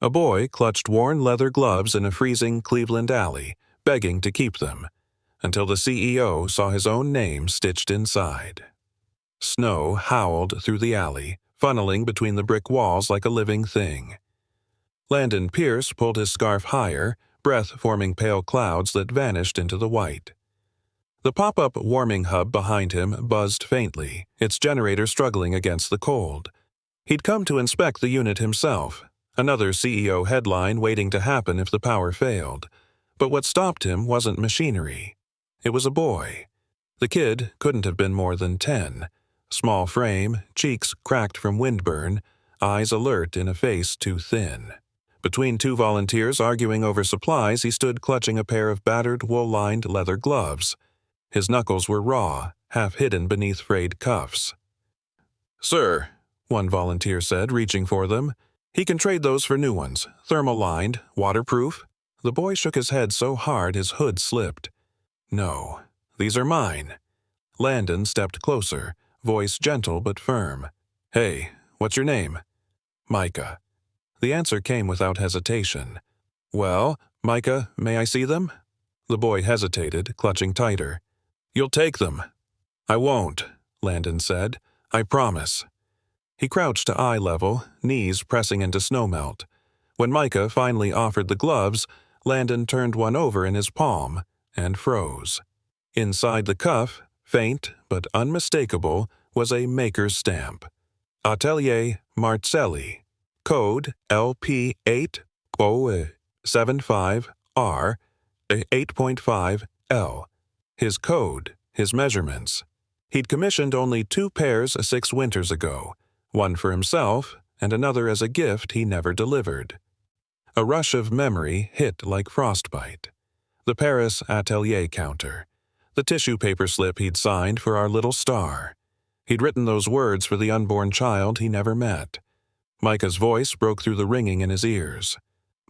A boy clutched worn leather gloves in a freezing Cleveland alley, begging to keep them, until the CEO saw his own name stitched inside. Snow howled through the alley, funneling between the brick walls like a living thing. Landon Pierce pulled his scarf higher, breath forming pale clouds that vanished into the white. The pop-up warming hub behind him buzzed faintly, its generator struggling against the cold. He'd come to inspect the unit himself, another CEO headline waiting to happen if the power failed. But what stopped him wasn't machinery. It was a boy. The kid couldn't have been more than 10. Small frame, cheeks cracked from windburn, eyes alert in a face too thin. Between two volunteers arguing over supplies, he stood clutching a pair of battered wool-lined leather gloves. His knuckles were raw, half hidden beneath frayed cuffs. "Sir," one volunteer said, reaching for them, "he can trade those for new ones, thermal-lined, waterproof." The boy shook his head so hard his hood slipped. "No, these are mine." Landon stepped closer, voice gentle but firm. "Hey, what's your name?" "Micah." The answer came without hesitation. "Well, Micah, may I see them?" The boy hesitated, clutching tighter. "You'll take them." "I won't," Landon said. "I promise." He crouched to eye level, knees pressing into snowmelt. When Micah finally offered the gloves, Landon turned one over in his palm and froze. Inside the cuff, faint but unmistakable, was a maker's stamp. Atelier Marcelli. Code LP8O75R 8.5L. His code, his measurements. He'd commissioned only 2 pairs 6 winters ago, one for himself and another as a gift he never delivered. A rush of memory hit like frostbite. The Paris Atelier counter. The tissue paper slip he'd signed for our little star. He'd written those words for the unborn child he never met. Micah's voice broke through the ringing in his ears.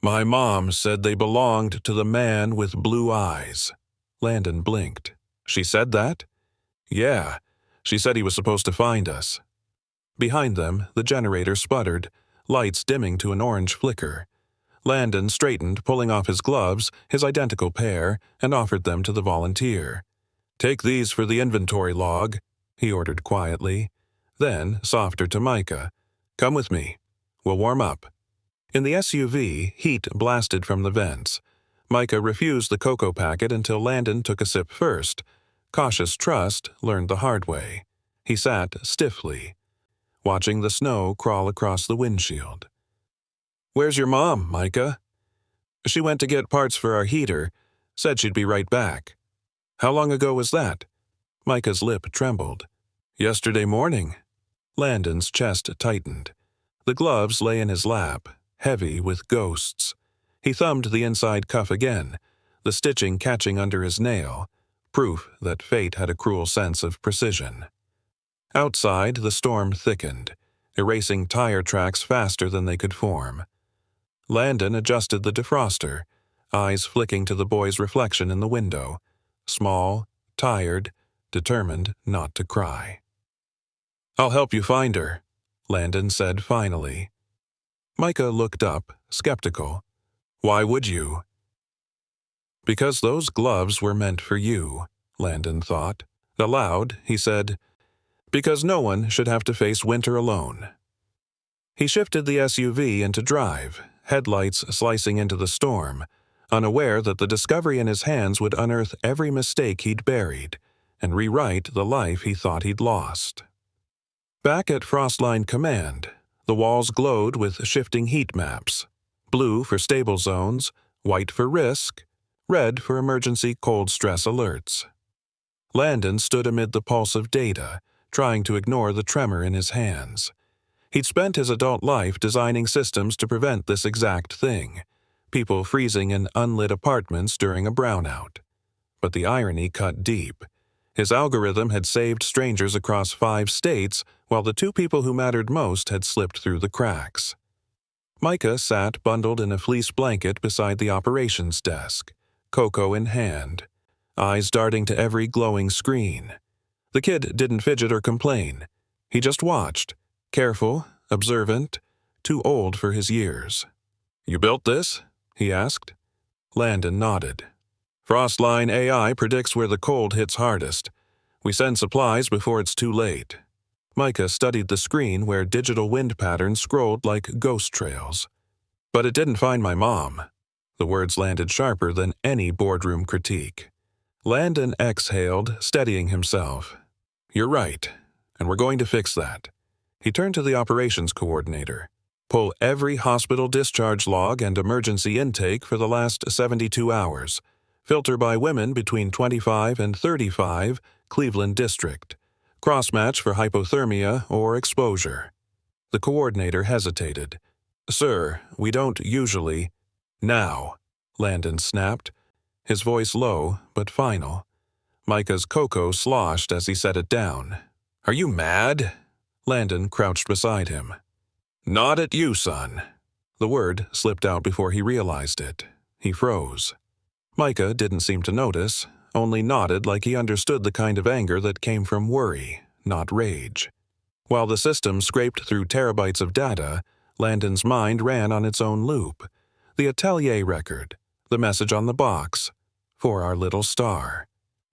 "My mom said they belonged to the man with blue eyes." Landon blinked. "She said that?" "Yeah. She said he was supposed to find us." Behind them, the generator sputtered, lights dimming to an orange flicker. Landon straightened, pulling off his gloves, his identical pair, and offered them to the volunteer. "Take these for the inventory log," he ordered quietly. Then, softer to Micah, "Come with me. We'll warm up." In the SUV, heat blasted from the vents. Micah refused the cocoa packet until Landon took a sip first. Cautious trust learned the hard way. He sat stiffly, watching the snow crawl across the windshield. "Where's your mom, Micah?" "She went to get parts for our heater. Said she'd be right back." "How long ago was that?" Micah's lip trembled. "Yesterday morning." Landon's chest tightened. The gloves lay in his lap, heavy with ghosts. He thumbed the inside cuff again, the stitching catching under his nail, proof that fate had a cruel sense of precision. Outside, the storm thickened, erasing tire tracks faster than they could form. Landon adjusted the defroster, eyes flicking to the boy's reflection in the window, small, tired, determined not to cry. "I'll help you find her," Landon said finally. Micah looked up, skeptical. "Why would you?" "Because those gloves were meant for you," Landon thought. Aloud, he said, "Because no one should have to face winter alone." He shifted the SUV into drive, headlights slicing into the storm, unaware that the discovery in his hands would unearth every mistake he'd buried and rewrite the life he thought he'd lost. Back at Frostline Command, the walls glowed with shifting heat maps. Blue for stable zones, white for risk, red for emergency cold stress alerts. Landon stood amid the pulse of data, trying to ignore the tremor in his hands. He'd spent his adult life designing systems to prevent this exact thing, people freezing in unlit apartments during a brownout. But the irony cut deep. His algorithm had saved strangers across 5 states, while the 2 people who mattered most had slipped through the cracks. Micah sat bundled in a fleece blanket beside the operations desk, cocoa in hand, eyes darting to every glowing screen. The kid didn't fidget or complain. He just watched, careful, observant, too old for his years. You built this? He asked. Landon nodded. Frostline AI predicts where the cold hits hardest. We send supplies before it's too late. Micah studied the screen where digital wind patterns scrolled like ghost trails. But it didn't find my mom. The words landed sharper than any boardroom critique. Landon exhaled, steadying himself. You're right, and we're going to fix that. He turned to the operations coordinator. Pull every hospital discharge log and emergency intake for the last 72 hours. Filter by women between 25 and 35, Cleveland District. Cross-match for hypothermia or exposure. The coordinator hesitated. Sir, we don't usually— Now, Landon snapped, his voice low but final. Micah's cocoa sloshed as he set it down. Are you mad? Landon crouched beside him. Not at you, son. The word slipped out before he realized it. He froze. Micah didn't seem to notice, only nodded like he understood the kind of anger that came from worry, not rage. While the system scraped through terabytes of data, Landon's mind ran on its own loop. The atelier record, the message on the box, for our little star.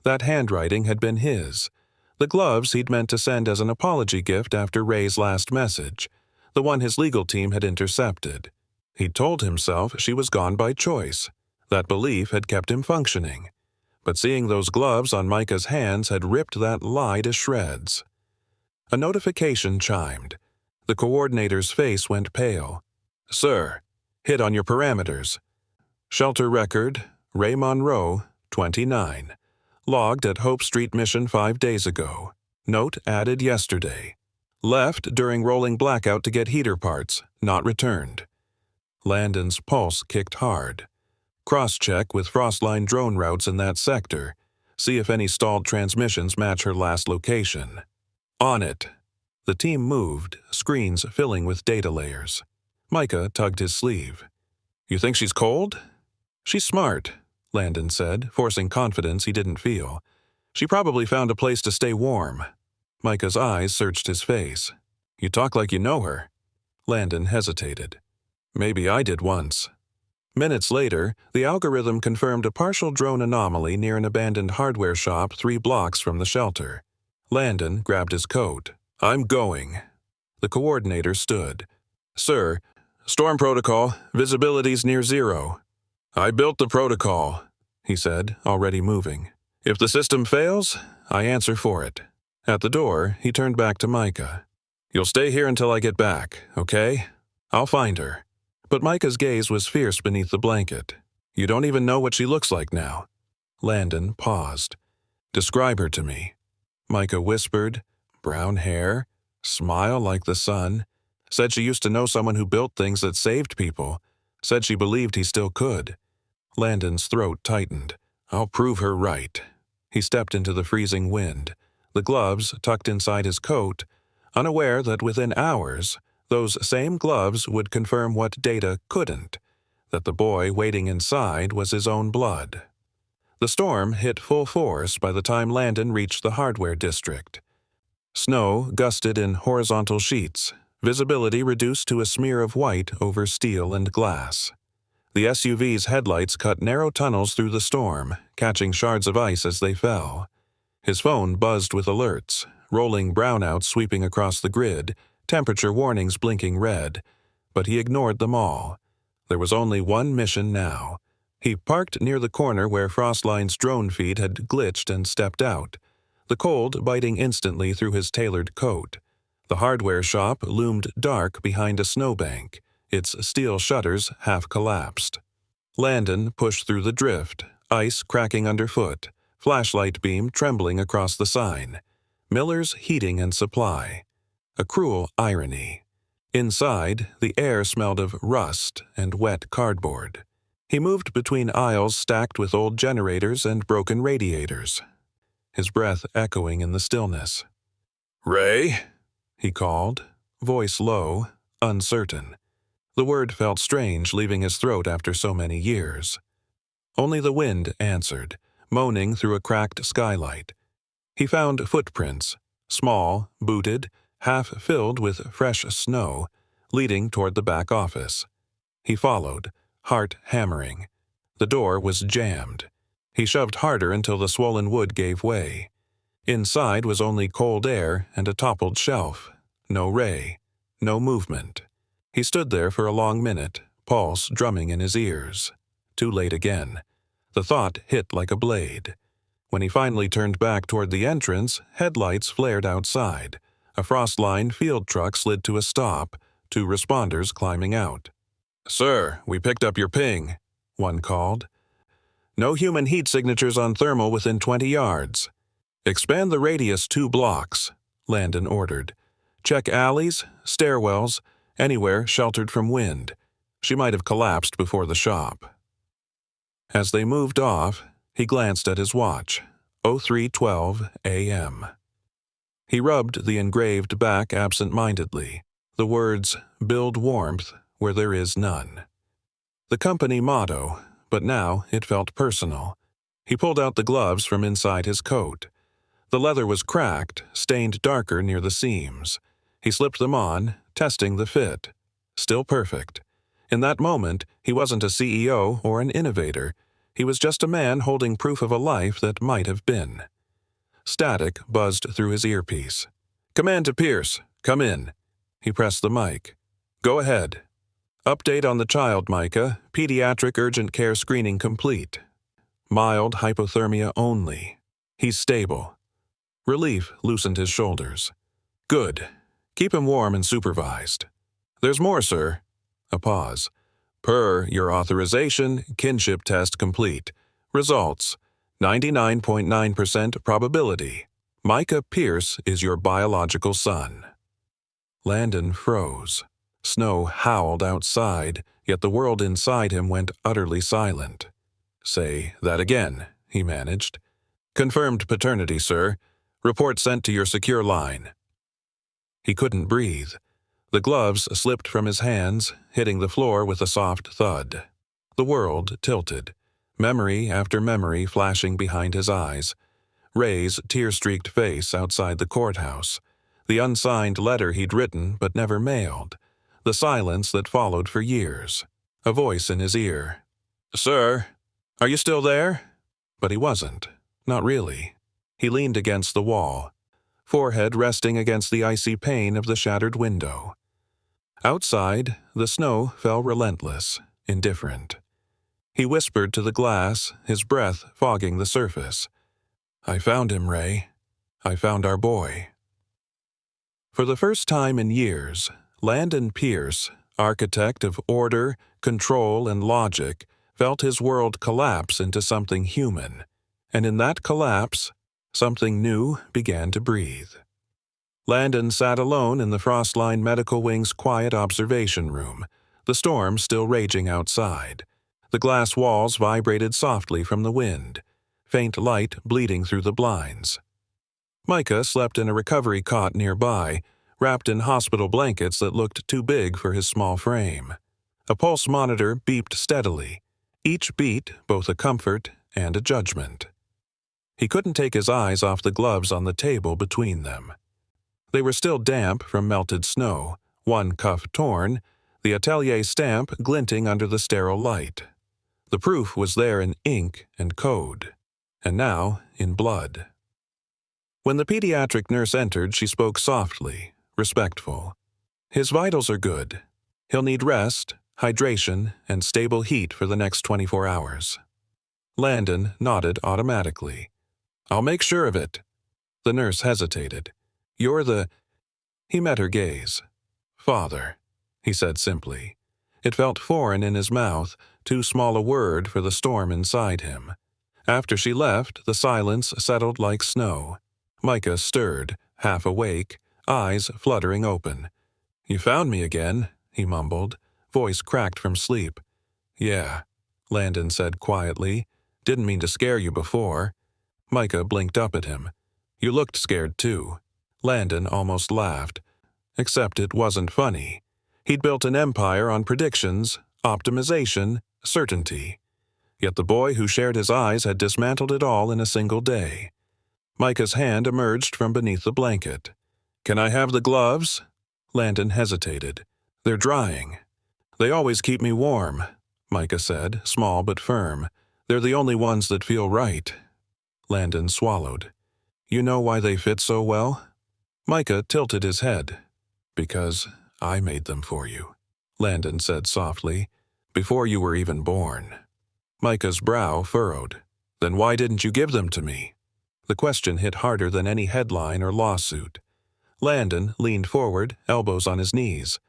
That handwriting had been his. The gloves he'd meant to send as an apology gift after Ray's last message, the one his legal team had intercepted. He'd told himself she was gone by choice. That belief had kept him functioning. But seeing those gloves on Micah's hands had ripped that lie to shreds. A notification chimed. The coordinator's face went pale. Sir, hit on your parameters. Shelter record, Ray Monroe, 29. Logged at Hope Street Mission 5 days ago. Note added yesterday. Left during rolling blackout to get heater parts, not returned. Landon's pulse kicked hard. Cross-check with Frostline drone routes in that sector. See if any stalled transmissions match her last location. On it. The team moved, screens filling with data layers. Micah tugged his sleeve. You think she's cold? She's smart, Landon said, forcing confidence he didn't feel. She probably found a place to stay warm. Micah's eyes searched his face. You talk like you know her. Landon hesitated. Maybe I did once. Minutes later, the algorithm confirmed a partial drone anomaly near an abandoned hardware shop 3 blocks from the shelter. Landon grabbed his coat. I'm going. The coordinator stood. Sir, storm protocol, visibility's near 0. I built the protocol, he said, already moving. If the system fails, I answer for it. At the door, he turned back to Micah. You'll stay here until I get back, okay? I'll find her. But Micah's gaze was fierce beneath the blanket. You don't even know what she looks like now. Landon paused. Describe her to me. Micah whispered, brown hair, smile like the sun. Said she used to know someone who built things that saved people. Said she believed he still could. Landon's throat tightened. I'll prove her right. He stepped into the freezing wind, the gloves tucked inside his coat, unaware that within hours, those same gloves would confirm what data couldn't, that the boy waiting inside was his own blood. The storm hit full force by the time Landon reached the hardware district. Snow gusted in horizontal sheets, visibility reduced to a smear of white over steel and glass. The SUV's headlights cut narrow tunnels through the storm, catching shards of ice as they fell. His phone buzzed with alerts, rolling brownouts sweeping across the grid, temperature warnings blinking red, but he ignored them all. There was only one mission now. He parked near the corner where Frostline's drone feed had glitched and stepped out, the cold biting instantly through his tailored coat. The hardware shop loomed dark behind a snowbank, its steel shutters half collapsed. Landon pushed through the drift, ice cracking underfoot, flashlight beam trembling across the sign. Miller's Heating and Supply. A cruel irony. Inside, the air smelled of rust and wet cardboard. He moved between aisles stacked with old generators and broken radiators, his breath echoing in the stillness. Ray? He called, voice low, uncertain. The word felt strange leaving his throat after so many years. Only the wind answered, moaning through a cracked skylight. He found footprints, small, booted, half filled with fresh snow, leading toward the back office. He followed, heart hammering. The door was jammed. He shoved harder until the swollen wood gave way. Inside was only cold air and a toppled shelf. No ray. No movement. He stood there for a long minute, pulse drumming in his ears. Too late again. The thought hit like a blade. When he finally turned back toward the entrance, headlights flared outside. A frost-lined field truck slid to a stop, 2 responders climbing out. "Sir, we picked up your ping," one called. "No human heat signatures on thermal within 20 yards. "Expand the radius 2 blocks, Landon ordered. "Check alleys, stairwells, anywhere sheltered from wind. She might have collapsed before the shop." As they moved off, he glanced at his watch, 03:12 a.m. He rubbed the engraved back absent-mindedly, the words, "Build warmth where there is none." The company motto, but now it felt personal. He pulled out the gloves from inside his coat. The leather was cracked, stained darker near the seams. He slipped them on, testing the fit. Still perfect. In that moment, he wasn't a CEO or an innovator. He was just a man holding proof of a life that might have been. Static buzzed through his earpiece. "Command to Pierce. Come in." He pressed the mic. "Go ahead." "Update on the child, Micah. Pediatric urgent care screening complete. Mild hypothermia only. He's stable." Relief loosened his shoulders. "Good. Keep him warm and supervised." "There's more, sir." A pause. "Per your authorization, kinship test complete. Results: 99.9% probability. Micah Pierce is your biological son." Landon froze. Snow howled outside, yet the world inside him went utterly silent. "Say that again," he managed. "Confirmed paternity, sir. Report sent to your secure line." He couldn't breathe. The gloves slipped from his hands, hitting the floor with a soft thud. The world tilted. Memory after memory flashing behind his eyes. Ray's tear-streaked face outside the courthouse. The unsigned letter he'd written but never mailed. The silence that followed for years. A voice in his ear. "Sir, are you still there?" But he wasn't. Not really. He leaned against the wall, forehead resting against the icy pane of the shattered window. Outside, the snow fell relentless, indifferent. He whispered to the glass, his breath fogging the surface. "I found him, Ray. I found our boy." For the first time in years, Landon Pierce, architect of order, control, and logic, felt his world collapse into something human. And in that collapse, something new began to breathe. Landon sat alone in the Frostline Medical Wing's quiet observation room, the storm still raging outside. The glass walls vibrated softly from the wind, faint light bleeding through the blinds. Micah slept in a recovery cot nearby, wrapped in hospital blankets that looked too big for his small frame. A pulse monitor beeped steadily, each beat both a comfort and a judgment. He couldn't take his eyes off the gloves on the table between them. They were still damp from melted snow, one cuff torn, the atelier stamp glinting under the sterile light. The proof was there in ink and code, and now in blood. When the pediatric nurse entered, she spoke softly, respectful. "His vitals are good. He'll need rest, hydration, and stable heat for the next 24 hours." Landon nodded automatically. "I'll make sure of it." The nurse hesitated. "You're the—" He met her gaze. "Father," he said simply. It felt foreign in his mouth, too small a word for the storm inside him. After she left, the silence settled like snow. Micah stirred, half awake, eyes fluttering open. "You found me again," he mumbled, voice cracked from sleep. "Yeah," Landon said quietly. "Didn't mean to scare you before." Micah blinked up at him. "You looked scared, too." Landon almost laughed. Except it wasn't funny. He'd built an empire on predictions, optimization, certainty. Yet the boy who shared his eyes had dismantled it all in a single day. Micah's hand emerged from beneath the blanket. "Can I have the gloves?" Landon hesitated. "They're drying." They always keep me warm, Micah said, small but firm. They're the only ones that feel right. Landon swallowed. You know why they fit so well? Micah tilted his head. Because I made them for you, Landon said softly, before you were even born. Micah's brow furrowed. Then why didn't you give them to me? The question hit harder than any headline or lawsuit. Landon leaned forward, elbows on his knees.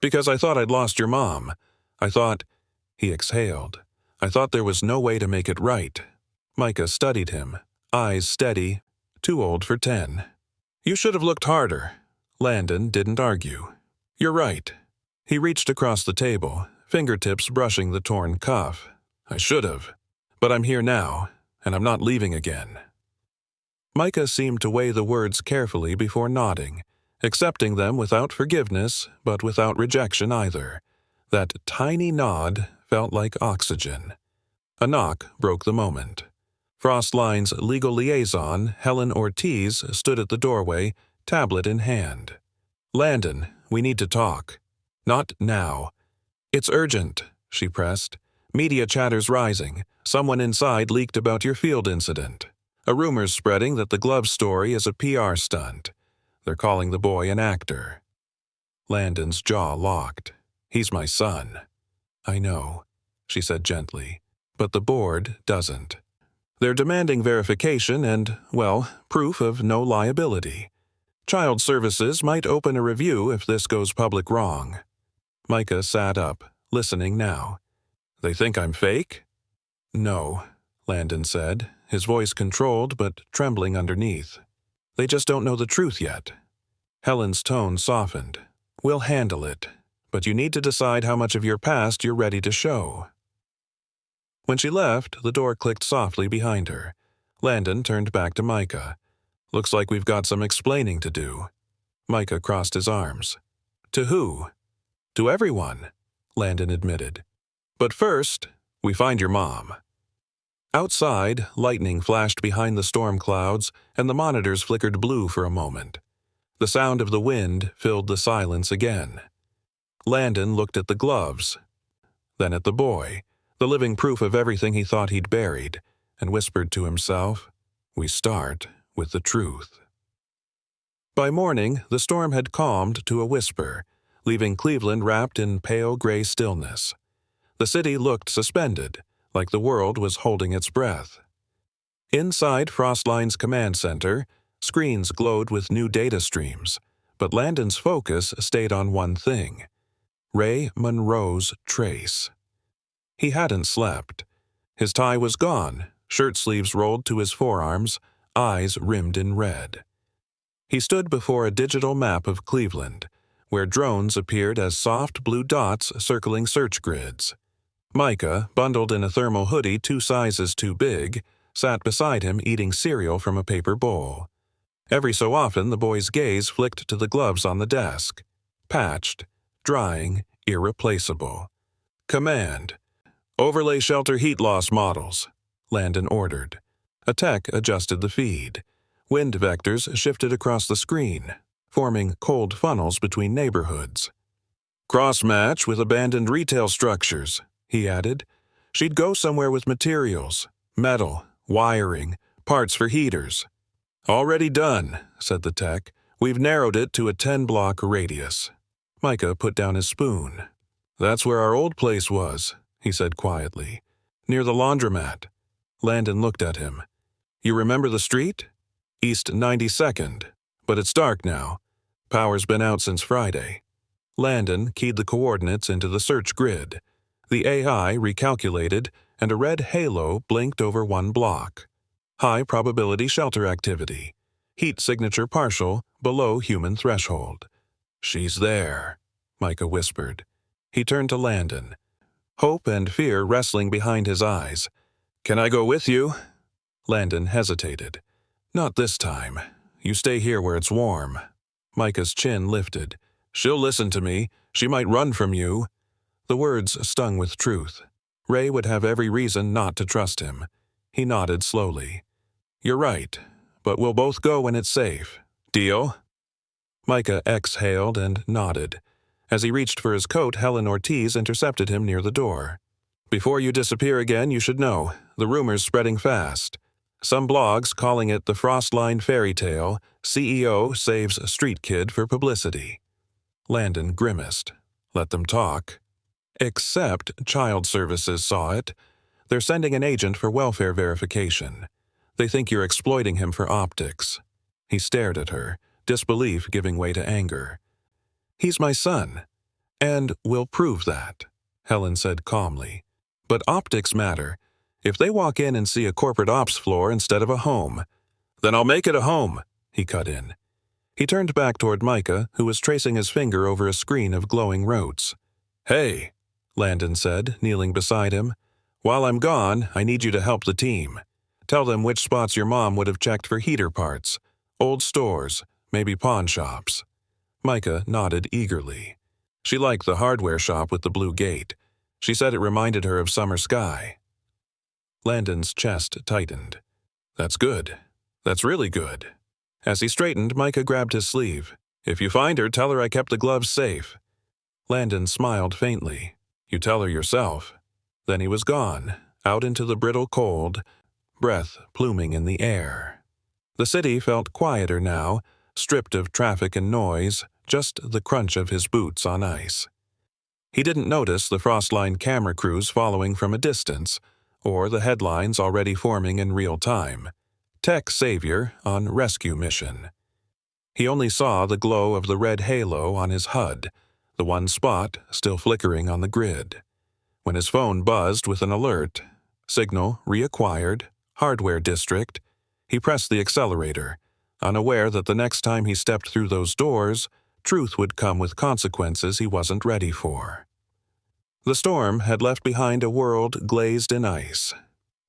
Because I thought I'd lost your mom. I thought... He exhaled. I thought there was no way to make it right. Micah studied him, eyes steady, too old for 10. You should have looked harder. Landon didn't argue. You're right. He reached across the table, fingertips brushing the torn cuff. I should have. But I'm here now, and I'm not leaving again. Micah seemed to weigh the words carefully before nodding, accepting them without forgiveness, but without rejection either. That tiny nod felt like oxygen. A knock broke the moment. Frostline's legal liaison, Helen Ortiz, stood at the doorway, tablet in hand. Landon, we need to talk. Not now. It's urgent, she pressed. Media chatter's rising. Someone inside leaked about your field incident. A rumor's spreading that the glove story is a PR stunt. They're calling the boy an actor. Landon's jaw locked. He's my son. I know, she said gently, but the board doesn't. They're demanding verification and, well, proof of no liability. Child Services might open a review if this goes public wrong. Micah sat up, listening now. They think I'm fake? No, Landon said, his voice controlled but trembling underneath. They just don't know the truth yet. Helen's tone softened. We'll handle it, but you need to decide how much of your past you're ready to show. When she left, the door clicked softly behind her. Landon turned back to Micah. Looks like we've got some explaining to do. Micah crossed his arms. To who? To everyone, Landon admitted. But first, we find your mom. Outside, lightning flashed behind the storm clouds, and the monitors flickered blue for a moment. The sound of the wind filled the silence again. Landon looked at the gloves, then at the boy, the living proof of everything he thought he'd buried, and whispered to himself, We start with the truth. By morning, the storm had calmed to a whisper, leaving Cleveland wrapped in pale gray stillness. The city looked suspended, like the world was holding its breath. Inside Frostline's command center, screens glowed with new data streams, but Landon's focus stayed on one thing: Ray Monroe's trace. He hadn't slept. His tie was gone, shirt sleeves rolled to his forearms, eyes rimmed in red. He stood before a digital map of Cleveland, where drones appeared as soft blue dots circling search grids. Micah, bundled in a thermal hoodie 2 sizes too big, sat beside him eating cereal from a paper bowl. Every so often the boy's gaze flicked to the gloves on the desk. Patched, drying, irreplaceable. Command. Overlay shelter heat loss models, Landon ordered. A tech adjusted the feed. Wind vectors shifted across the screen, forming cold funnels between neighborhoods. Cross-match with abandoned retail structures, he added. She'd go somewhere with materials, metal, wiring, parts for heaters. Already done, said the tech. We've narrowed it to a 10-block radius. Micah put down his spoon. That's where our old place was, he said quietly. Near the laundromat. Landon looked at him. You remember the street? East 92nd. But it's dark now. Power's been out since Friday. Landon keyed the coordinates into the search grid. The AI recalculated, and a red halo blinked over one block. High probability shelter activity. Heat signature partial, below human threshold. She's there, Micah whispered. He turned to Landon. Hope and fear wrestling behind his eyes. Can I go with you? Landon hesitated. Not this time. You stay here where it's warm. Micah's chin lifted. She'll listen to me. She might run from you. The words stung with truth. Ray would have every reason not to trust him. He nodded slowly. You're right, but we'll both go when it's safe. Deal? Micah exhaled and nodded. As he reached for his coat, Helen Ortiz intercepted him near the door. "Before you disappear again, you should know. The rumor's spreading fast. Some blogs calling it the Frostline fairy tale, CEO saves street kid for publicity." Landon grimaced. Let them talk. Except Child Services saw it. They're sending an agent for welfare verification. They think you're exploiting him for optics. He stared at her, disbelief giving way to anger. "He's my son. And we'll prove that," Helen said calmly. "But optics matter. If they walk in and see a corporate ops floor instead of a home, then I'll make it a home," he cut in. He turned back toward Micah, who was tracing his finger over a screen of glowing rotes. "Hey," Landon said, kneeling beside him. "While I'm gone, I need you to help the team. Tell them which spots your mom would have checked for heater parts. Old stores, maybe pawn shops." Micah nodded eagerly. She liked the hardware shop with the blue gate. She said it reminded her of summer sky. Landon's chest tightened. "That's good. That's really good." As he straightened, Micah grabbed his sleeve. "If you find her, tell her I kept the gloves safe." Landon smiled faintly. "You tell her yourself." Then he was gone, out into the brittle cold, breath pluming in the air. The city felt quieter now, stripped of traffic and noise, just the crunch of his boots on ice. He didn't notice the Frostline camera crews following from a distance, or the headlines already forming in real time. Tech Savior on rescue mission. He only saw the glow of the red halo on his HUD, the one spot still flickering on the grid. When his phone buzzed with an alert, signal reacquired, hardware district, he pressed the accelerator, unaware that the next time he stepped through those doors, truth would come with consequences he wasn't ready for. The storm had left behind a world glazed in ice.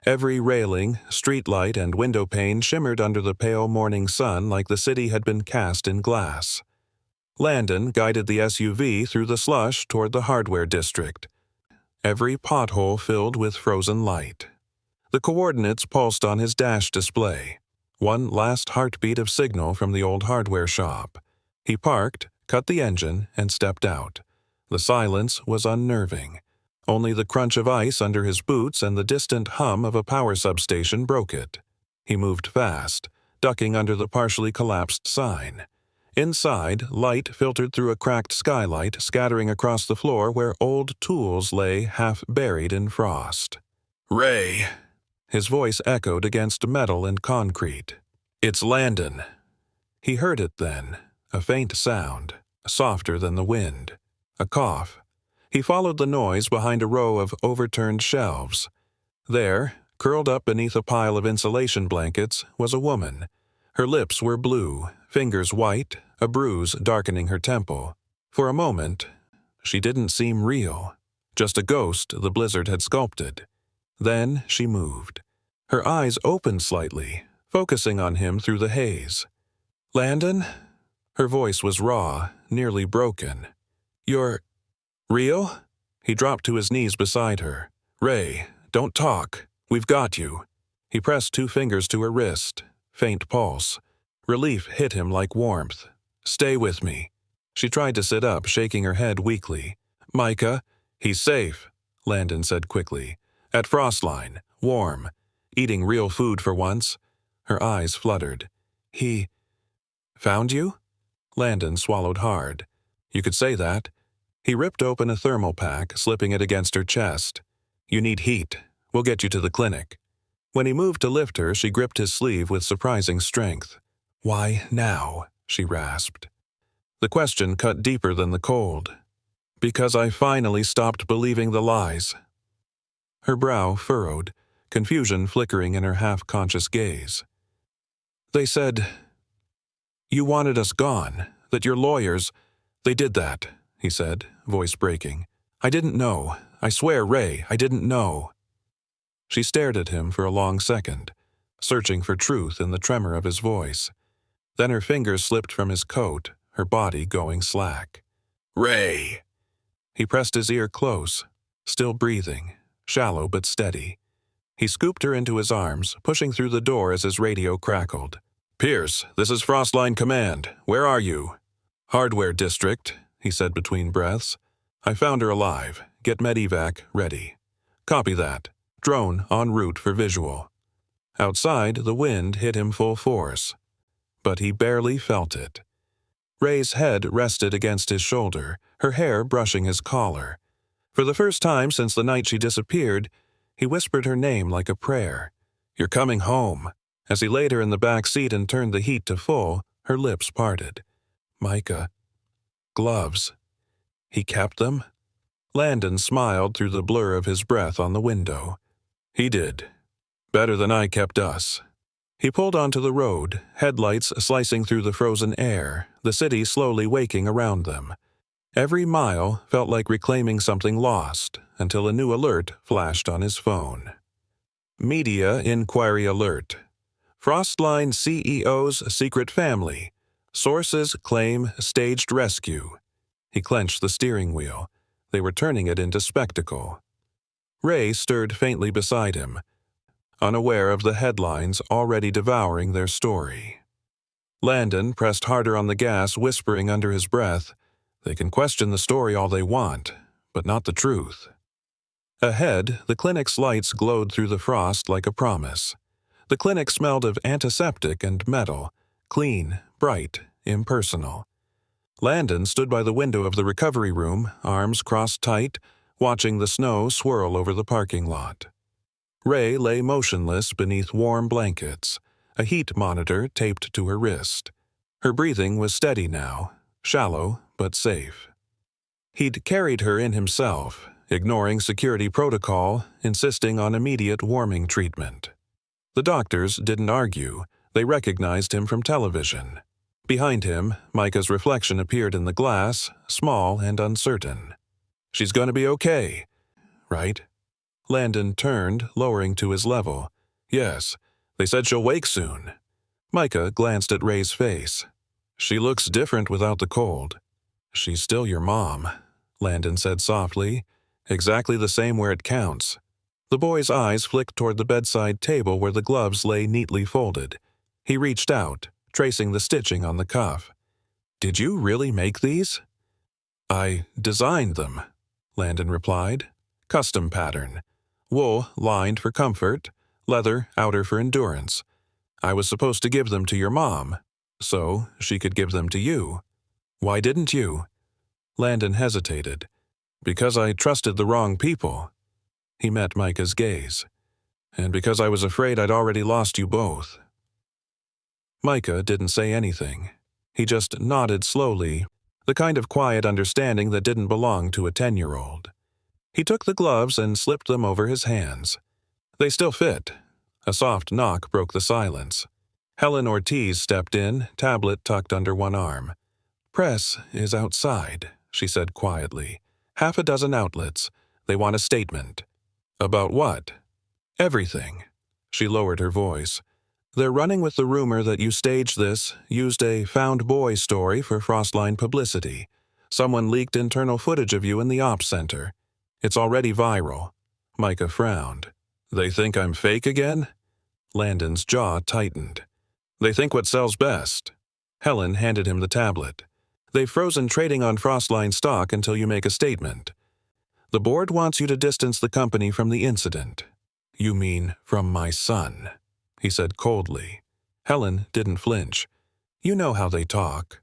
Every railing, streetlight, and window pane shimmered under the pale morning sun like the city had been cast in glass. Landon guided the SUV through the slush toward the hardware district, every pothole filled with frozen light. The coordinates pulsed on his dash display, one last heartbeat of signal from the old hardware shop. He parked, cut the engine, and stepped out. The silence was unnerving. Only the crunch of ice under his boots and the distant hum of a power substation broke it. He moved fast, ducking under the partially collapsed sign. Inside, light filtered through a cracked skylight, scattering across the floor where old tools lay half buried in frost. "Ray!" His voice echoed against metal and concrete. "It's Landon." He heard it then, a faint sound, softer than the wind. A cough. He followed the noise behind a row of overturned shelves. There, curled up beneath a pile of insulation blankets, was a woman. Her lips were blue, fingers white, a bruise darkening her temple. For a moment, she didn't seem real, just a ghost the blizzard had sculpted. Then she moved. Her eyes opened slightly, focusing on him through the haze. "Landon?" Her voice was raw, nearly broken. "You're real?" He dropped to his knees beside her. "Ray, don't talk. We've got you." He pressed 2 fingers to her wrist. Faint pulse. Relief hit him like warmth. "Stay with me." She tried to sit up, shaking her head weakly. "Micah, he's safe," Landon said quickly. "At Frostline, warm, eating real food for once." Her eyes fluttered. "He found you?" Landon swallowed hard. "You could say that." He ripped open a thermal pack, slipping it against her chest. "You need heat. We'll get you to the clinic." When he moved to lift her, she gripped his sleeve with surprising strength. "Why now?" she rasped. The question cut deeper than the cold. "Because I finally stopped believing the lies." Her brow furrowed, confusion flickering in her half-conscious gaze. "They said you wanted us gone, that your lawyers, they did that," he said, voice breaking. "I didn't know. I swear, Ray, I didn't know." She stared at him for a long second, searching for truth in the tremor of his voice. Then her fingers slipped from his coat, her body going slack. "Ray!" He pressed his ear close, still breathing, shallow but steady. He scooped her into his arms, pushing through the door as his radio crackled. "Pierce, this is Frostline Command. Where are you?" "Hardware District," he said between breaths. "I found her alive. Get medevac ready." "Copy that. Drone en route for visual." Outside, the wind hit him full force, but he barely felt it. Ray's head rested against his shoulder, her hair brushing his collar. For the first time since the night she disappeared, he whispered her name like a prayer. "You're coming home." As he laid her in the back seat and turned the heat to full, her lips parted. "Micah. Gloves. He kept them?" Landon smiled through the blur of his breath on the window. "He did. Better than I kept us." He pulled onto the road, headlights slicing through the frozen air, the city slowly waking around them. Every mile felt like reclaiming something lost, until a new alert flashed on his phone. Media Inquiry Alert. Frostline CEO's secret family. Sources claim staged rescue. He clenched the steering wheel. They were turning it into spectacle. Ray stirred faintly beside him, unaware of the headlines already devouring their story. Landon pressed harder on the gas, whispering under his breath, "They can question the story all they want, but not the truth." Ahead, the clinic's lights glowed through the frost like a promise. The clinic smelled of antiseptic and metal, clean, bright, impersonal. Landon stood by the window of the recovery room, arms crossed tight, watching the snow swirl over the parking lot. Ray lay motionless beneath warm blankets, a heat monitor taped to her wrist. Her breathing was steady now, shallow but safe. He'd carried her in himself, ignoring security protocol, insisting on immediate warming treatment. The doctors didn't argue. They recognized him from television. Behind him, Micah's reflection appeared in the glass, small and uncertain. "She's going to be okay, right?" Landon turned, lowering to his level. "Yes, they said she'll wake soon." Micah glanced at Ray's face. "She looks different without the cold." "She's still your mom," Landon said softly. "Exactly the same where it counts." The boy's eyes flicked toward the bedside table where the gloves lay neatly folded. He reached out, tracing the stitching on the cuff. "Did you really make these?" "I designed them," Landon replied. "Custom pattern. Wool lined for comfort, leather outer for endurance. I was supposed to give them to your mom, so she could give them to you. Why didn't you?" Landon hesitated. "Because I trusted the wrong people." He met Micah's gaze. "And because I was afraid I'd already lost you both." Micah didn't say anything. He just nodded slowly, the kind of quiet understanding that didn't belong to a 10-year-old. He took the gloves and slipped them over his hands. They still fit. A soft knock broke the silence. Helen Ortiz stepped in, tablet tucked under one arm. "Press is outside," she said quietly. "Half a dozen outlets. They want a statement." "About what?" "Everything." She lowered her voice. "They're running with the rumor that you staged this, used a found boy story for Frostline publicity. Someone leaked internal footage of you in the ops center. It's already viral." Micah frowned. "They think I'm fake again?" Landon's jaw tightened. "They think what sells best." Helen handed him the tablet. "They've frozen trading on Frostline stock until you make a statement. The board wants you to distance the company from the incident." "You mean from my son?" he said coldly. Helen didn't flinch. "You know how they talk."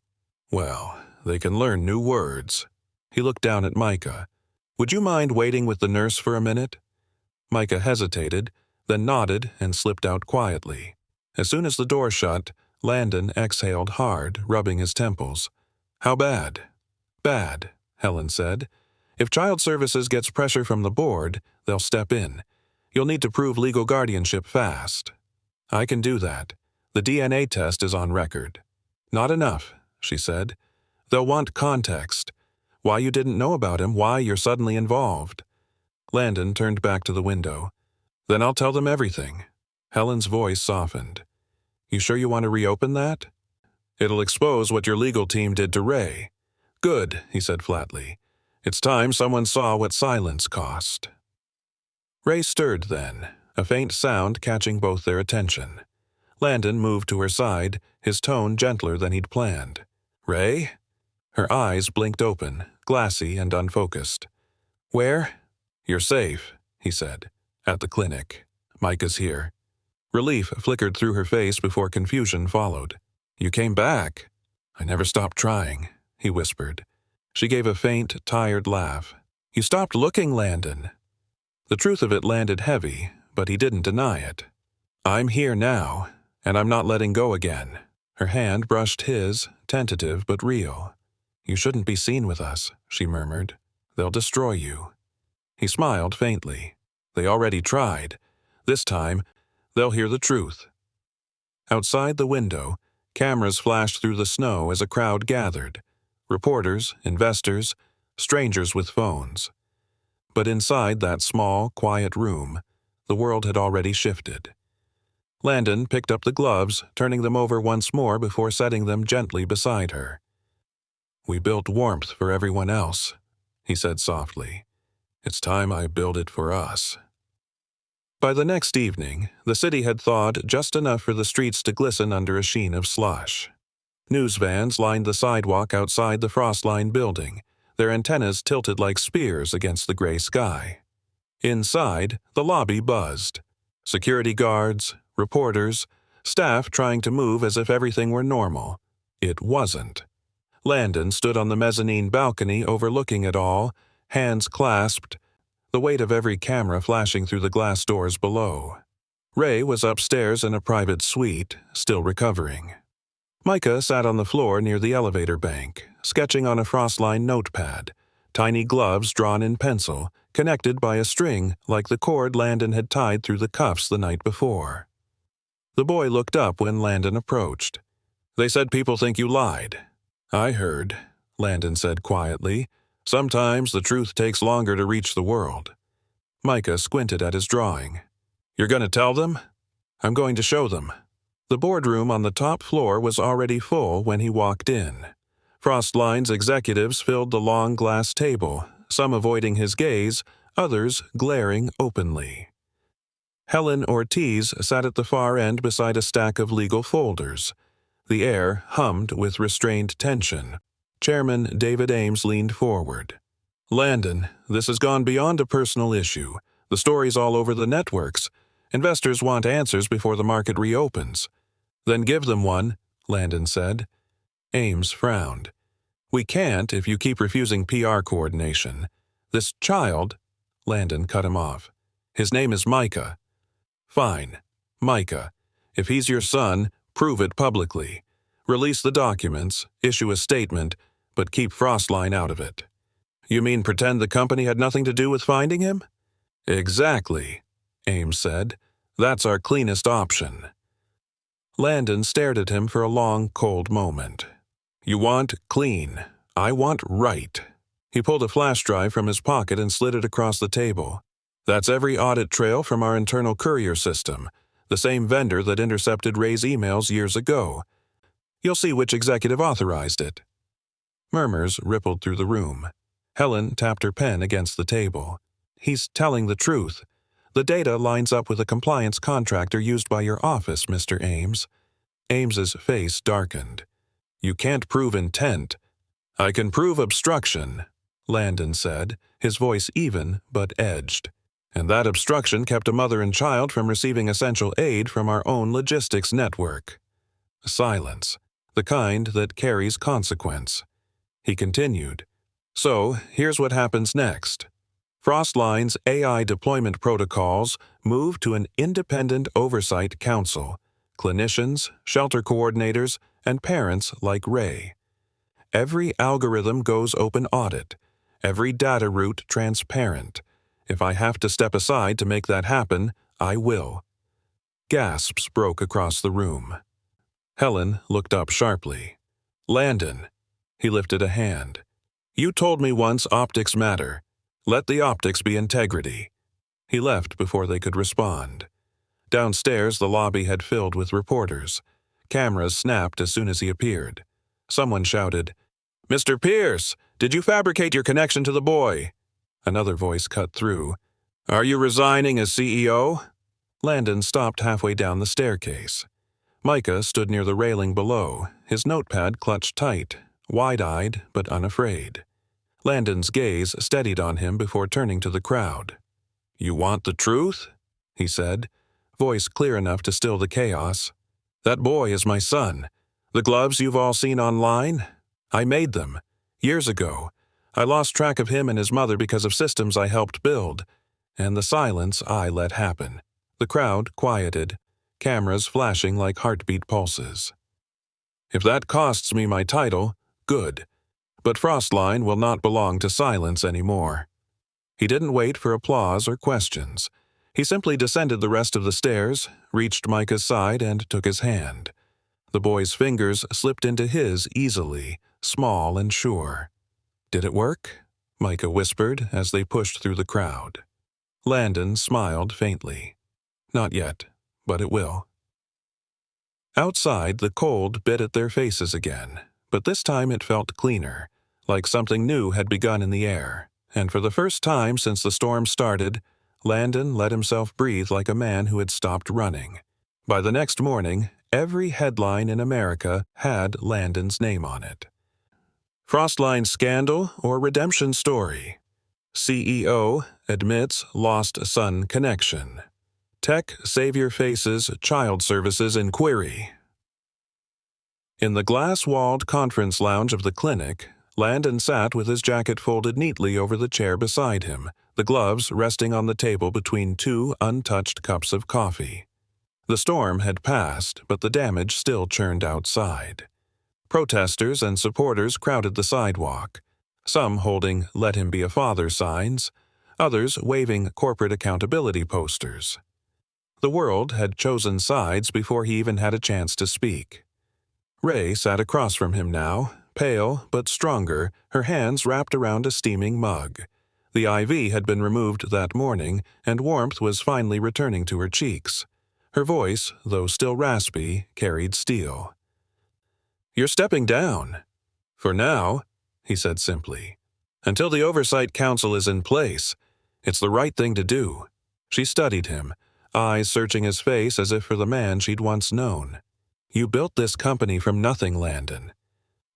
"Well, they can learn new words." He looked down at Micah. "Would you mind waiting with the nurse for a minute?" Micah hesitated, then nodded and slipped out quietly. As soon as the door shut, Landon exhaled hard, rubbing his temples. "How bad?" "Bad," Helen said. "If Child Services gets pressure from the board, they'll step in. You'll need to prove legal guardianship fast." "I can do that. The DNA test is on record." "Not enough," she said. "They'll want context. Why you didn't know about him, why you're suddenly involved." Landon turned back to the window. "Then I'll tell them everything." Helen's voice softened. "You sure you want to reopen that?" "It'll expose what your legal team did to Ray." "Good," he said flatly. "It's time someone saw what silence cost." Ray stirred then, a faint sound catching both their attention. Landon moved to her side, his tone gentler than he'd planned. "Ray?" Her eyes blinked open, glassy and unfocused. "Where?" "You're safe," he said. "At the clinic. Micah's here." Relief flickered through her face before confusion followed. "You came back." "I never stopped trying," he whispered. She gave a faint, tired laugh. "You stopped looking, Landon." The truth of it landed heavy, but he didn't deny it. "I'm here now, and I'm not letting go again." Her hand brushed his, tentative but real. "You shouldn't be seen with us," she murmured. "They'll destroy you." He smiled faintly. "They already tried. This time, they'll hear the truth." Outside the window, cameras flashed through the snow as a crowd gathered. Reporters, investors, strangers with phones. But inside that small, quiet room, the world had already shifted. Landon picked up the gloves, turning them over once more before setting them gently beside her. "We built warmth for everyone else," he said softly. "It's time I build it for us." By the next evening, the city had thawed just enough for the streets to glisten under a sheen of slush. News vans lined the sidewalk outside the frost-lined building, their antennas tilted like spears against the gray sky. Inside, the lobby buzzed. Security guards, reporters, staff trying to move as if everything were normal. It wasn't. Landon stood on the mezzanine balcony overlooking it all, hands clasped, the weight of every camera flashing through the glass doors below. Ray was upstairs in a private suite, still recovering. Micah sat on the floor near the elevator bank, sketching on a frost-lined notepad, tiny gloves drawn in pencil, connected by a string like the cord Landon had tied through the cuffs the night before. The boy looked up when Landon approached. "They said people think you lied." "I heard," Landon said quietly. "Sometimes the truth takes longer to reach the world." Micah squinted at his drawing. "You're going to tell them?" "I'm going to show them." The boardroom on the top floor was already full when he walked in. Frostline's executives filled the long glass table, some avoiding his gaze, others glaring openly. Helen Ortiz sat at the far end beside a stack of legal folders. The air hummed with restrained tension. Chairman David Ames leaned forward. "Landon, this has gone beyond a personal issue. The story's all over the networks. Investors want answers before the market reopens." "Then give them one," Landon said. Ames frowned. "We can't if you keep refusing PR coordination. This child—" Landon cut him off. "His name is Micah." "Fine. Micah. If he's your son, prove it publicly. Release the documents, issue a statement, but keep Frostline out of it." "You mean pretend the company had nothing to do with finding him?" "Exactly," Ames said. "That's our cleanest option." Landon stared at him for a long, cold moment. "You want clean. I want right." He pulled a flash drive from his pocket and slid it across the table. "That's every audit trail from our internal courier system, the same vendor that intercepted Ray's emails years ago. You'll see which executive authorized it." Murmurs rippled through the room. Helen tapped her pen against the table. "He's telling the truth. The data lines up with a compliance contractor used by your office, Mr. Ames." Ames's face darkened. "You can't prove intent." "I can prove obstruction," Landon said, his voice even but edged. "And that obstruction kept a mother and child from receiving essential aid from our own logistics network." Silence, the kind that carries consequence. He continued. "So, here's what happens next. Frostline's AI deployment protocols move to an independent oversight council, clinicians, shelter coordinators, and parents like Ray. Every algorithm goes open audit, every data route transparent. If I have to step aside to make that happen, I will." Gasps broke across the room. Helen looked up sharply. "Landon." He lifted a hand. "You told me once optics matter. Let the optics be integrity." He left before they could respond. Downstairs, the lobby had filled with reporters. Cameras snapped as soon as he appeared. Someone shouted, "Mr. Pierce, did you fabricate your connection to the boy?" Another voice cut through. "Are you resigning as CEO?" Landon stopped halfway down the staircase. Micah stood near the railing below, his notepad clutched tight, wide-eyed but unafraid. Landon's gaze steadied on him before turning to the crowd. "You want the truth?" he said, voice clear enough to still the chaos. "That boy is my son. The gloves you've all seen online? I made them. Years ago. I lost track of him and his mother because of systems I helped build. And the silence I let happen." The crowd quieted, cameras flashing like heartbeat pulses. "If that costs me my title, good. But Frostline will not belong to silence anymore." He didn't wait for applause or questions. He simply descended the rest of the stairs, reached Micah's side, and took his hand. The boy's fingers slipped into his easily, small and sure. "Did it work?" Micah whispered as they pushed through the crowd. Landon smiled faintly. "Not yet, but it will." Outside, the cold bit at their faces again, but this time it felt cleaner, like something new had begun in the air, and for the first time since the storm started, Landon let himself breathe like a man who had stopped running. By the next morning, every headline in America had Landon's name on it. Frostline scandal or redemption story. CEO admits lost son connection. Tech savior faces child services inquiry. In the glass-walled conference lounge of the clinic, Landon sat with his jacket folded neatly over the chair beside him, the gloves resting on the table between two untouched cups of coffee. The storm had passed, but the damage still churned outside. Protesters and supporters crowded the sidewalk, some holding "Let him be a father" signs, others waving corporate accountability posters. The world had chosen sides before he even had a chance to speak. Ray sat across from him now, pale but stronger, her hands wrapped around a steaming mug. The IV had been removed that morning, and warmth was finally returning to her cheeks. Her voice, though still raspy, carried steel. "You're stepping down." "For now," he said simply. "Until the Oversight Council is in place. It's the right thing to do." She studied him, eyes searching his face as if for the man she'd once known. "You built this company from nothing, Landon."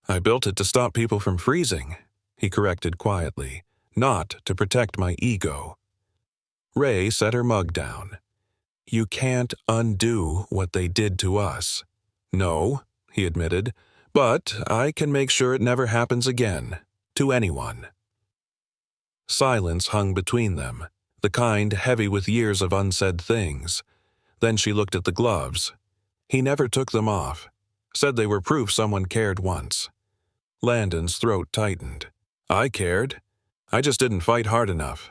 "I built it to stop people from freezing," he corrected quietly, "not to protect my ego." Ray set her mug down. "You can't undo what they did to us." "No," he admitted, "but I can make sure it never happens again, to anyone." Silence hung between them, the kind heavy with years of unsaid things. Then she looked at the gloves. He never took them off. Said they were proof someone cared once. Landon's throat tightened. "I cared. I just didn't fight hard enough."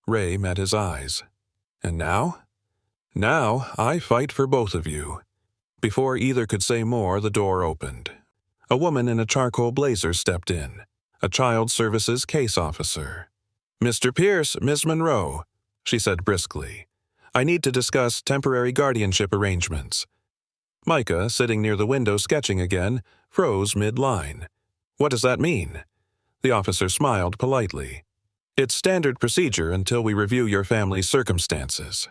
Ray met his eyes. "And now?" "Now I fight for both of you." Before either could say more, the door opened. A woman in a charcoal blazer stepped in, a child services case officer. "Mr. Pierce, Miss Monroe," she said briskly. "I need to discuss temporary guardianship arrangements." Micah, sitting near the window sketching again, froze mid-line. "What does that mean?" The officer smiled politely. "It's standard procedure until we review your family's circumstances."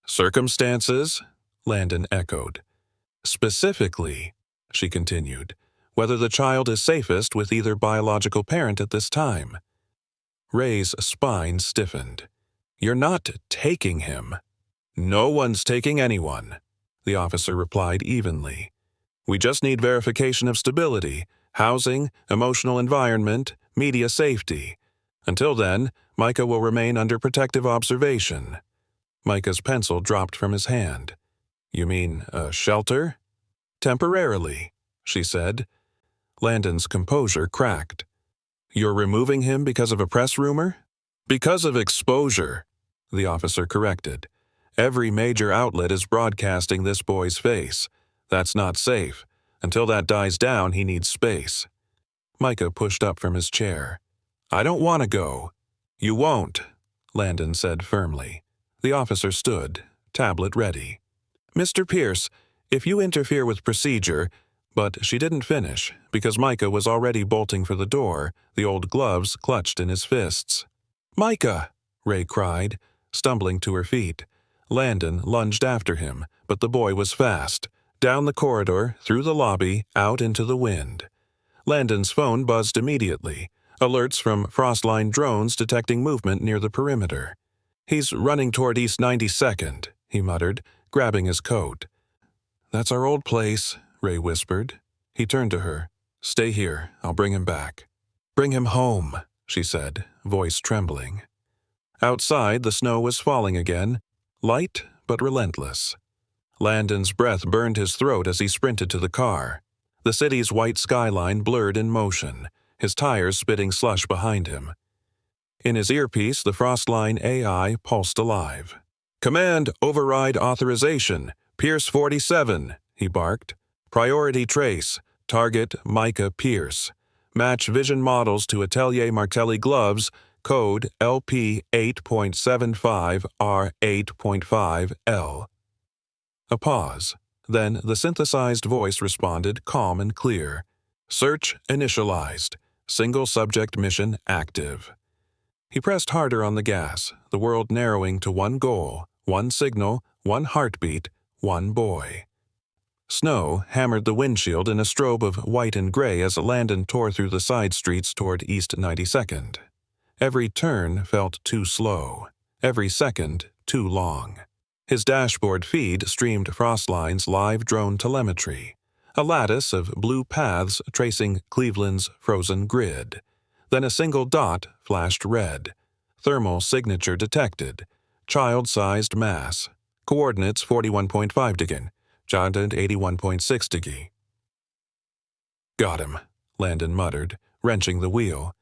"Circumstances?" Landon echoed. "Specifically," she continued, "whether the child is safest with either biological parent at this time." Ray's spine stiffened. "You're not taking him." "No one's taking anyone," the officer replied evenly. "We just need verification of stability, housing, emotional environment, media safety. Until then, Micah will remain under protective observation." Micah's pencil dropped from his hand. "You mean a shelter?" "Temporarily," she said. Landon's composure cracked. "You're removing him because of a press rumor?" "Because of exposure," the officer corrected. "Every major outlet is broadcasting this boy's face. That's not safe. Until that dies down, he needs space." Micah pushed up from his chair. "I don't want to go." "You won't," Landon said firmly. The officer stood, tablet ready. "Mr. Pierce, if you interfere with procedure—" But she didn't finish, because Micah was already bolting for the door, the old gloves clutched in his fists. "Micah!" Ray cried, stumbling to her feet. Landon lunged after him, but the boy was fast. Down the corridor, through the lobby, out into the wind. Landon's phone buzzed immediately, alerts from Frostline drones detecting movement near the perimeter. "He's running toward East 92nd, he muttered, grabbing his coat. "That's our old place," Ray whispered. He turned to her. "Stay here, I'll bring him back." "Bring him home," she said, voice trembling. Outside, the snow was falling again, light but relentless. Landon's breath burned his throat as he sprinted to the car. The city's white skyline blurred in motion, his tires spitting slush behind him. In his earpiece, the Frostline AI pulsed alive. "Command override authorization, Pierce 47, he barked. "Priority trace, target Micah Pierce. Match vision models to Atelier Martelli gloves, code LP8.75R8.5L. A pause. Then the synthesized voice responded, calm and clear. "Search initialized. Single subject mission active." He pressed harder on the gas, the world narrowing to one goal, one signal, one heartbeat, one boy. Snow hammered the windshield in a strobe of white and gray as Landon tore through the side streets toward East 92nd. Every turn felt too slow, every second too long. His dashboard feed streamed Frostline's live drone telemetry, a lattice of blue paths tracing Cleveland's frozen grid. Then a single dot flashed red. Thermal signature detected. Child-sized mass. Coordinates 41.5 degn. Jaded 81.6 degn. "Got him," Landon muttered, wrenching the wheel.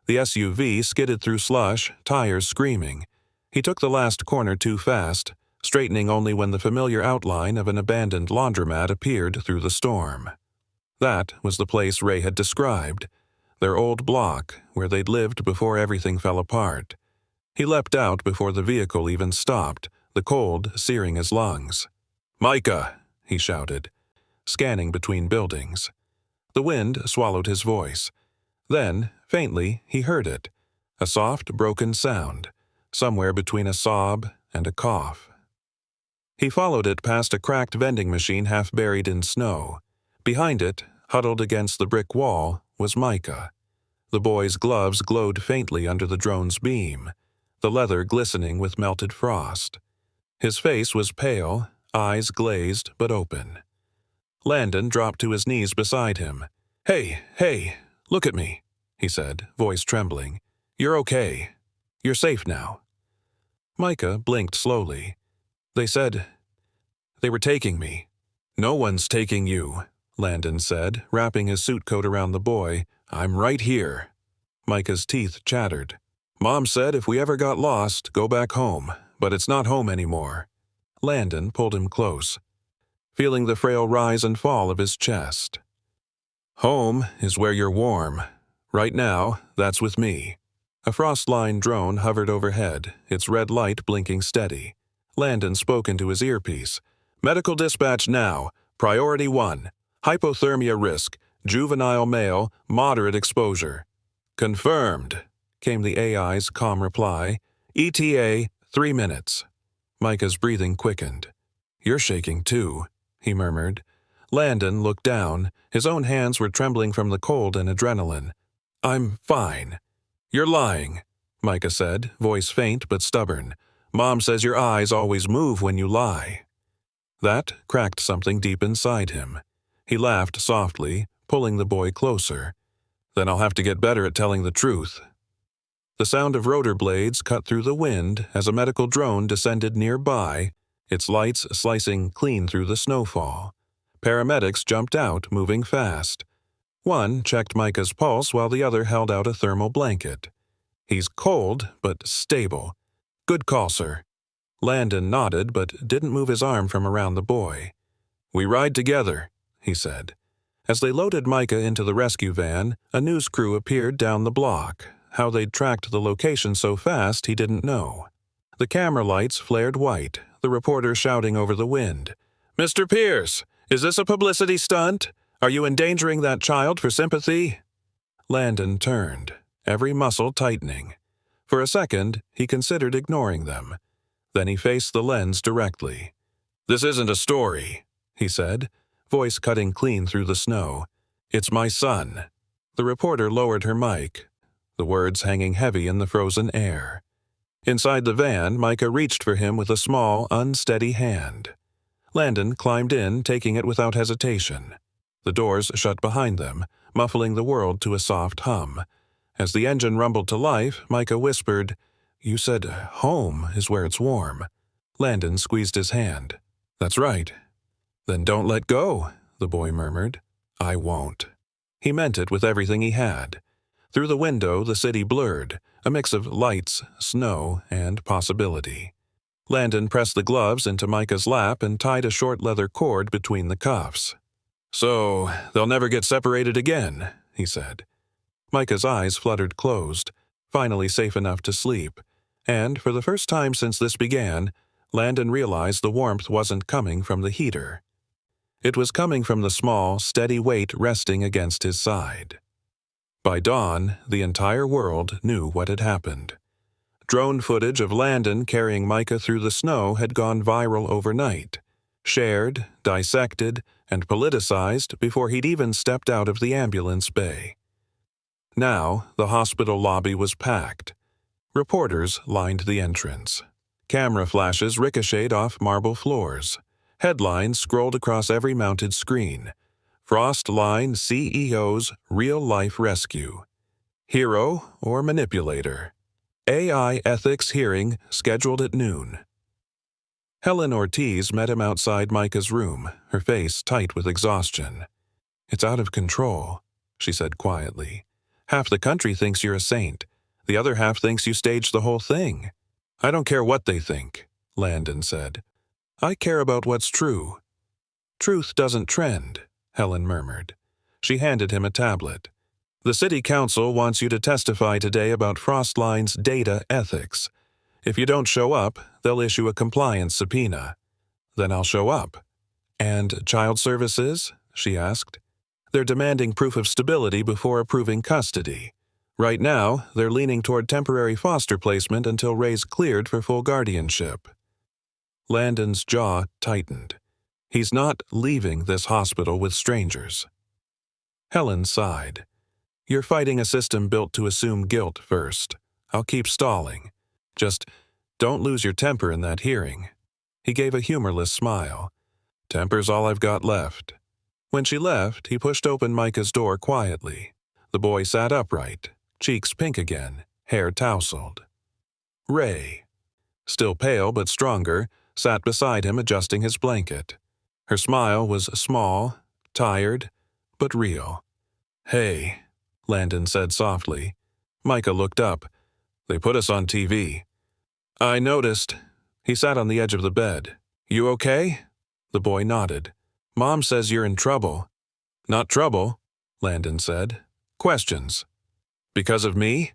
The SUV skidded through slush, tires screaming. He took the last corner too fast, straightening only when the familiar outline of an abandoned laundromat appeared through the storm. That was the place Ray had described, their old block where they'd lived before everything fell apart. He leapt out before the vehicle even stopped, the cold searing his lungs. "Micah!" he shouted, scanning between buildings. The wind swallowed his voice. Then, faintly, he heard it, a soft, broken sound, somewhere between a sob and a cough. He followed it past a cracked vending machine half buried in snow. Behind it, huddled against the brick wall, was Micah. The boy's gloves glowed faintly under the drone's beam, the leather glistening with melted frost. His face was pale, eyes glazed but open. Landon dropped to his knees beside him. Hey, look at me," he said, voice trembling. "You're okay. You're safe now." Micah blinked slowly. They said they were taking me." "No one's taking you," Landon said, wrapping his suit coat around the boy. "I'm right here." Micah's teeth chattered. "Mom said if we ever got lost, go back home, but it's not home anymore." Landon pulled him close, feeling the frail rise and fall of his chest. "Home is where you're warm. Right now, that's with me." A Frostline drone hovered overhead, its red light blinking steady. Landon spoke into his earpiece. "Medical dispatch now. Priority 1. Hypothermia risk. Juvenile male. Moderate exposure." "Confirmed," came the AI's calm reply. "ETA 3 minutes." Micah's breathing quickened. "You're shaking too," he murmured. Landon looked down. His own hands were trembling from the cold and adrenaline. "I'm fine." "You're lying," Micah said, voice faint but stubborn. "Mom says your eyes always move when you lie." That cracked something deep inside him. He laughed softly, pulling the boy closer. "Then I'll have to get better at telling the truth." The sound of rotor blades cut through the wind as a medical drone descended nearby, its lights slicing clean through the snowfall. Paramedics jumped out, moving fast. One checked Micah's pulse while the other held out a thermal blanket. "He's cold, but stable." "Good call, sir." Landon nodded but didn't move his arm from around the boy. "We ride together," he said. As they loaded Micah into the rescue van, a news crew appeared down the block. How they'd tracked the location so fast he didn't know. The camera lights flared white, the reporter shouting over the wind. "Mr. Pierce, is this a publicity stunt? Are you endangering that child for sympathy?" Landon turned, every muscle tightening. For a second, he considered ignoring them. Then he faced the lens directly. "This isn't a story," he said, voice cutting clean through the snow. "It's my son." The reporter lowered her mic, the words hanging heavy in the frozen air. Inside the van, Micah reached for him with a small, unsteady hand. Landon climbed in, taking it without hesitation. The doors shut behind them, muffling the world to a soft hum. As the engine rumbled to life, Micah whispered, "You said home is where it's warm." Landon squeezed his hand. "That's right." "Then don't let go," the boy murmured. "I won't." He meant it with everything he had. Through the window, the city blurred, a mix of lights, snow, and possibility. Landon pressed the gloves into Micah's lap and tied a short leather cord between the cuffs. "So, they'll never get separated again," he said. Micah's eyes fluttered closed, finally safe enough to sleep, and for the first time since this began, Landon realized the warmth wasn't coming from the heater. It was coming from the small, steady weight resting against his side. By dawn, the entire world knew what had happened. Drone footage of Landon carrying Micah through the snow had gone viral overnight, shared, dissected, and politicized before he'd even stepped out of the ambulance bay. Now, the hospital lobby was packed. Reporters lined the entrance. Camera flashes ricocheted off marble floors. Headlines scrolled across every mounted screen. Frostline CEO's real-life rescue. Hero or manipulator? AI ethics hearing scheduled at noon. Helen Ortiz met him outside Micah's room, her face tight with exhaustion. "It's out of control," she said quietly. "Half the country thinks you're a saint. The other half thinks you staged the whole thing." "I don't care what they think," Landon said. "I care about what's true." "Truth doesn't trend," Helen murmured. She handed him a tablet. "The city council wants you to testify today about Frostline's data ethics. If you don't show up, they'll issue a compliance subpoena." "Then I'll show up." "And child services?" she asked. "They're demanding proof of stability before approving custody. Right now, they're leaning toward temporary foster placement until Ray's cleared for full guardianship." Landon's jaw tightened. He's not leaving this hospital with strangers. Helen sighed. "You're fighting a system built to assume guilt first. I'll keep stalling. Just don't lose your temper in that hearing." He gave a humorless smile. "Temper's all I've got left." When she left, he pushed open Micah's door quietly. The boy sat upright, cheeks pink again, hair tousled. Ray, still pale but stronger, sat beside him adjusting his blanket. Her smile was small, tired, but real. "Hey," Landon said softly. Micah looked up. "They put us on TV." "I noticed." He sat on the edge of the bed. "You okay?" The boy nodded. "Mom says you're in trouble." "Not trouble," Landon said. "Questions." "Because of me?"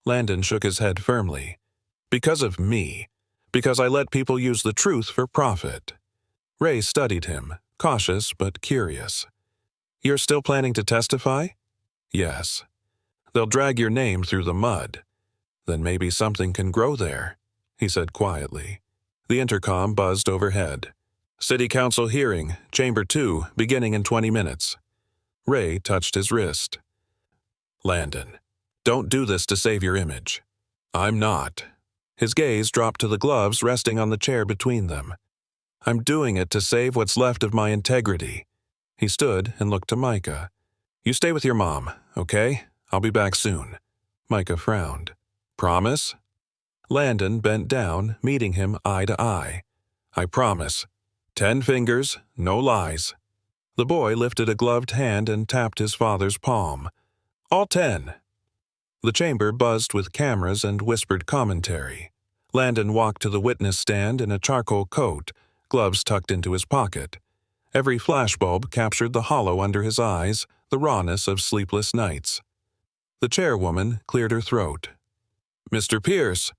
Landon shook his head firmly. "Because of me. Because I let people use the truth for profit." Ray studied him, cautious but curious. "You're still planning to testify?" "Yes." "They'll drag your name through the mud." "Then maybe something can grow there," he said quietly. The intercom buzzed overhead. "City Council hearing, Chamber 2, beginning in 20 minutes. Ray touched his wrist. "Landon, don't do this to save your image." "I'm not." His gaze dropped to the gloves resting on the chair between them. "I'm doing it to save what's left of my integrity." He stood and looked to Micah. "You stay with your mom, okay? I'll be back soon." Micah frowned. "Promise?" Landon bent down, meeting him eye to eye. "I promise. 10 fingers, no lies." The boy lifted a gloved hand and tapped his father's palm. "All 10." The chamber buzzed with cameras and whispered commentary. Landon walked to the witness stand in a charcoal coat, gloves tucked into his pocket. Every flashbulb captured the hollow under his eyes, the rawness of sleepless nights. The chairwoman cleared her throat. "Mr. Pierce."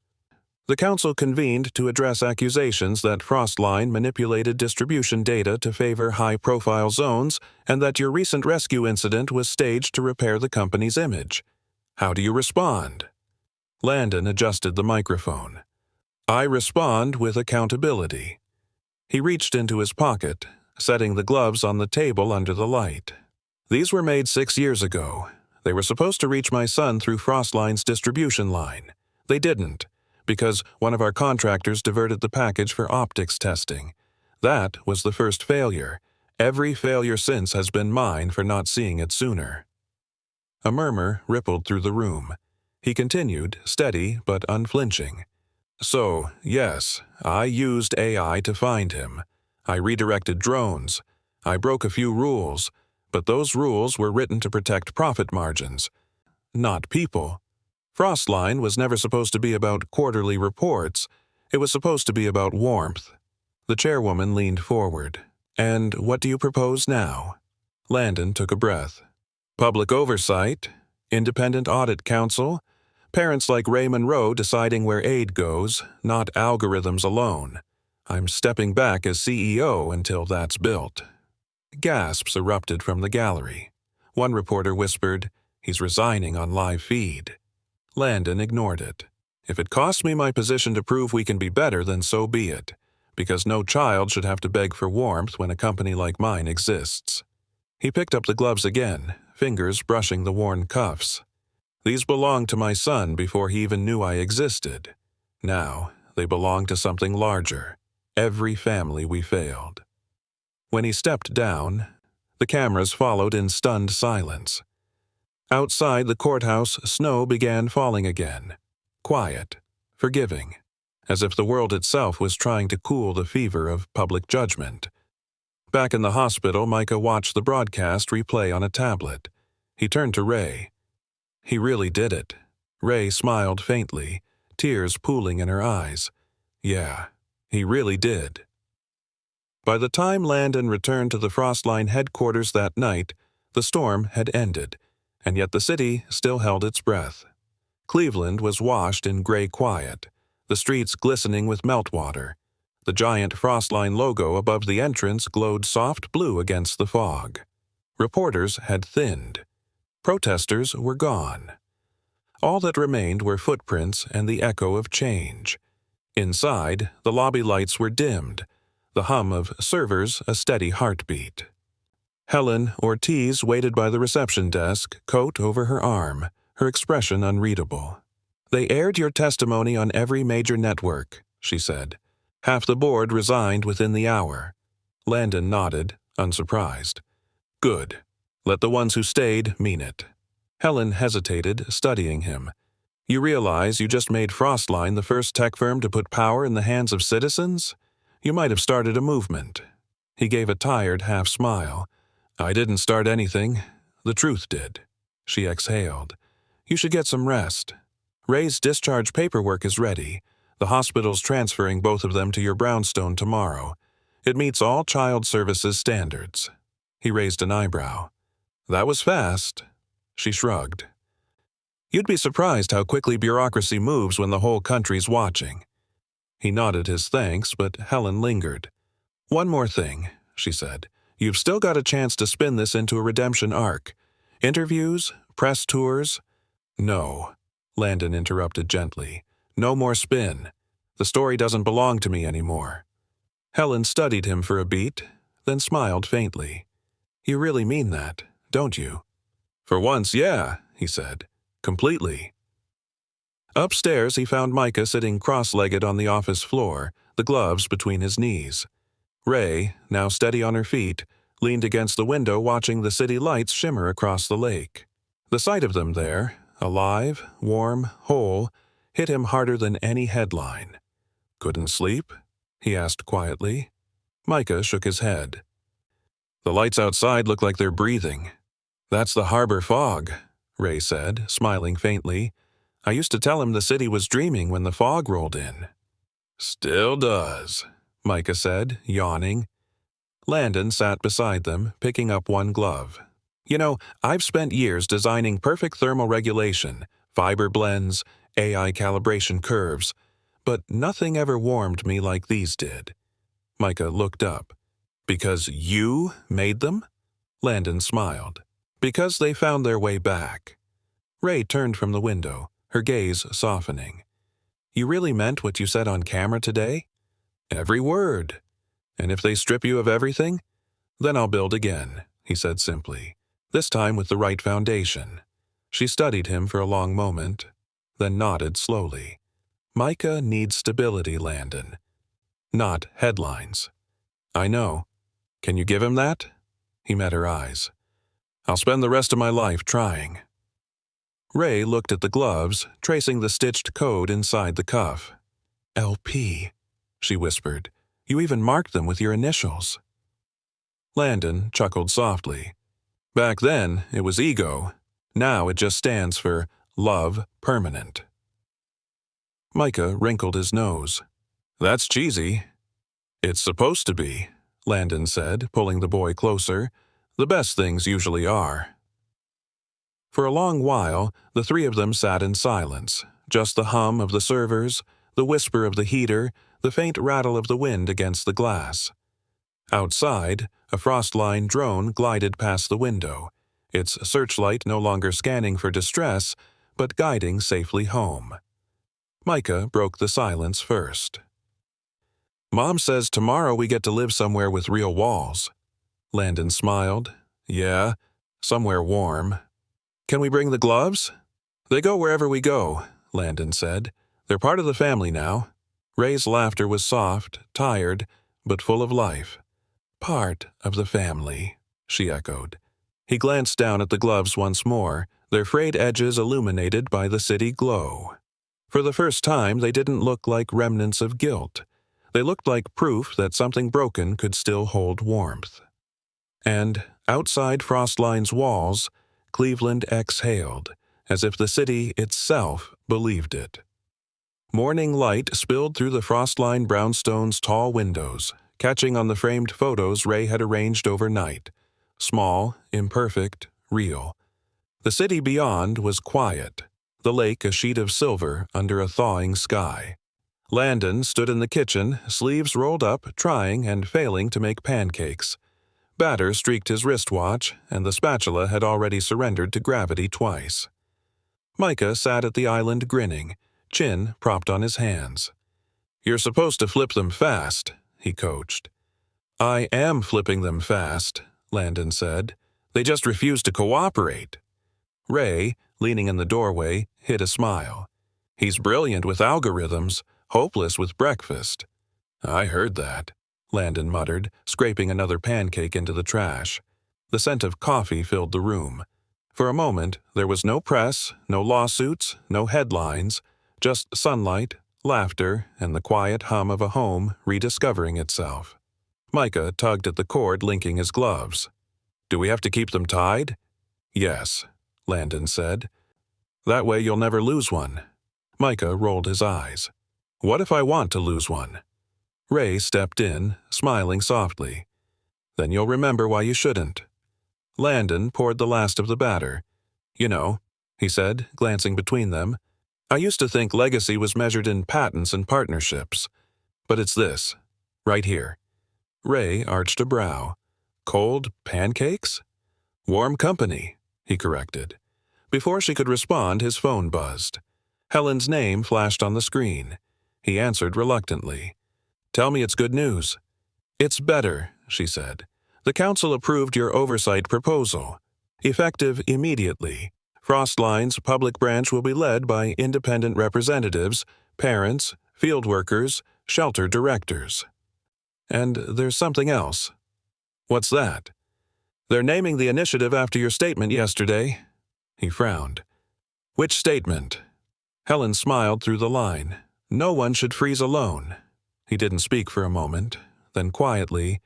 The council convened to address accusations that Frostline manipulated distribution data to favor high-profile zones and that your recent rescue incident was staged to repair the company's image. How do you respond? Landon adjusted the microphone. "I respond with accountability." He reached into his pocket, setting the gloves on the table under the light. "These were made 6 years ago. They were supposed to reach my son through Frostline's distribution line. They didn't, because one of our contractors diverted the package for optics testing. That was the first failure. Every failure since has been mine for not seeing it sooner." A murmur rippled through the room. He continued, steady but unflinching. "So, yes, I used AI to find him. I redirected drones. I broke a few rules, but those rules were written to protect profit margins, not people. Frostline was never supposed to be about quarterly reports. It was supposed to be about warmth." The chairwoman leaned forward. "And what do you propose now?" Landon took a breath. "Public oversight, independent audit council, parents like Ray Monroe deciding where aid goes, not algorithms alone. I'm stepping back as CEO until that's built." Gasps erupted from the gallery. One reporter whispered, "He's resigning on live feed." Landon ignored it. "If it costs me my position to prove we can be better, then so be it, because no child should have to beg for warmth when a company like mine exists." He picked up the gloves again, fingers brushing the worn cuffs. "These belonged to my son before he even knew I existed. Now, they belong to something larger. Every family we failed." When he stepped down, the cameras followed in stunned silence. Outside the courthouse, snow began falling again. Quiet, forgiving, as if the world itself was trying to cool the fever of public judgment. Back in the hospital, Micah watched the broadcast replay on a tablet. He turned to Ray. "He really did it." Ray smiled faintly, tears pooling in her eyes. "Yeah, he really did." By the time Landon returned to the Frostline headquarters that night, the storm had ended, and yet the city still held its breath. Cleveland was washed in gray quiet, the streets glistening with meltwater. The giant Frostline logo above the entrance glowed soft blue against the fog. Reporters had thinned. Protesters were gone. All that remained were footprints and the echo of change. Inside, the lobby lights were dimmed, the hum of servers a steady heartbeat. Helen Ortiz waited by the reception desk, coat over her arm, her expression unreadable. "They aired your testimony on every major network," she said. "Half the board resigned within the hour." Landon nodded, unsurprised. "Good. Let the ones who stayed mean it." Helen hesitated, studying him. "You realize you just made Frostline the first tech firm to put power in the hands of citizens? You might have started a movement." He gave a tired half-smile. "I didn't start anything. The truth did." She exhaled. "You should get some rest. Ray's discharge paperwork is ready. The hospital's transferring both of them to your brownstone tomorrow. It meets all child services standards." He raised an eyebrow. "That was fast." She shrugged. "You'd be surprised how quickly bureaucracy moves when the whole country's watching." He nodded his thanks, but Helen lingered. "One more thing," she said. "You've still got a chance to spin this into a redemption arc. Interviews, press tours—" "No," Landon interrupted gently. "No more spin. The story doesn't belong to me anymore." Helen studied him for a beat, then smiled faintly. "You really mean that, don't you?" "For once, yeah," he said. "Completely." Upstairs, he found Micah sitting cross-legged on the office floor, the gloves between his knees. Ray, now steady on her feet, leaned against the window watching the city lights shimmer across the lake. The sight of them there, alive, warm, whole, hit him harder than any headline. "Couldn't sleep?" he asked quietly. Micah shook his head. "The lights outside look like they're breathing." "That's the harbor fog," Ray said, smiling faintly. "I used to tell him the city was dreaming when the fog rolled in." "Still does," Micah said, yawning. Landon sat beside them, picking up one glove. "You know, I've spent years designing perfect thermal regulation, fiber blends, AI calibration curves, but nothing ever warmed me like these did." Micah looked up. "Because you made them?" Landon smiled. "Because they found their way back." Ray turned from the window, her gaze softening. "You really meant what you said on camera today?" "Every word. And if they strip you of everything, then I'll build again," he said simply, this time with the right foundation. She studied him for a long moment, then nodded slowly. Micah needs stability, Landon, not headlines. I know. Can you give him that? He met her eyes. I'll spend the rest of my life trying. Ray looked at the gloves, tracing the stitched code inside the cuff. LP, she whispered. You even marked them with your initials. Landon chuckled softly. Back then, it was ego. Now it just stands for Love Permanent. Micah wrinkled his nose. That's cheesy. It's supposed to be, Landon said, pulling the boy closer. The best things usually are. For a long while, the three of them sat in silence, just the hum of the servers, the whisper of the heater, the faint rattle of the wind against the glass. Outside, a Frostline drone glided past the window, its searchlight no longer scanning for distress, but guiding safely home. Micah broke the silence first. Mom says tomorrow we get to live somewhere with real walls. Landon smiled. Yeah, somewhere warm. Can we bring the gloves? They go wherever we go, Landon said. They're part of the family now. Ray's laughter was soft, tired, but full of life. Part of the family, she echoed. He glanced down at the gloves once more, their frayed edges illuminated by the city glow. For the first time, they didn't look like remnants of guilt. They looked like proof that something broken could still hold warmth. And, outside Frostline's walls, Cleveland exhaled, as if the city itself believed it. Morning light spilled through the Frostline brownstone's tall windows, catching on the framed photos Ray had arranged overnight. Small, imperfect, real. The city beyond was quiet, the lake a sheet of silver under a thawing sky. Landon stood in the kitchen, sleeves rolled up, trying and failing to make pancakes. Batter streaked his wristwatch, and the spatula had already surrendered to gravity twice. Micah sat at the island grinning, chin propped on his hands. You're supposed to flip them fast, he coached. I am flipping them fast, Landon said. They just refuse to cooperate. Ray, leaning in the doorway, hid a smile. He's brilliant with algorithms, hopeless with breakfast. I heard that, Landon muttered, scraping another pancake into the trash. The scent of coffee filled the room. For a moment, there was no press, no lawsuits, no headlines, just sunlight, laughter, and the quiet hum of a home rediscovering itself. Micah tugged at the cord linking his gloves. Do we have to keep them tied? Yes, Landon said. That way you'll never lose one. Micah rolled his eyes. What if I want to lose one? Ray stepped in, smiling softly. Then you'll remember why you shouldn't. Landon poured the last of the batter. You know, he said, glancing between them, I used to think legacy was measured in patents and partnerships. But it's this, right here. Ray arched a brow. Cold pancakes? Warm company, he corrected. Before she could respond, his phone buzzed. Helen's name flashed on the screen. He answered reluctantly. Tell me it's good news. It's better, she said. The council approved your oversight proposal. Effective immediately. Frostline's public branch will be led by independent representatives, parents, field workers, shelter directors. And there's something else. What's that? They're naming the initiative after your statement yesterday. He frowned. Which statement? Helen smiled through the line. No one should freeze alone. He didn't speak for a moment, then quietly,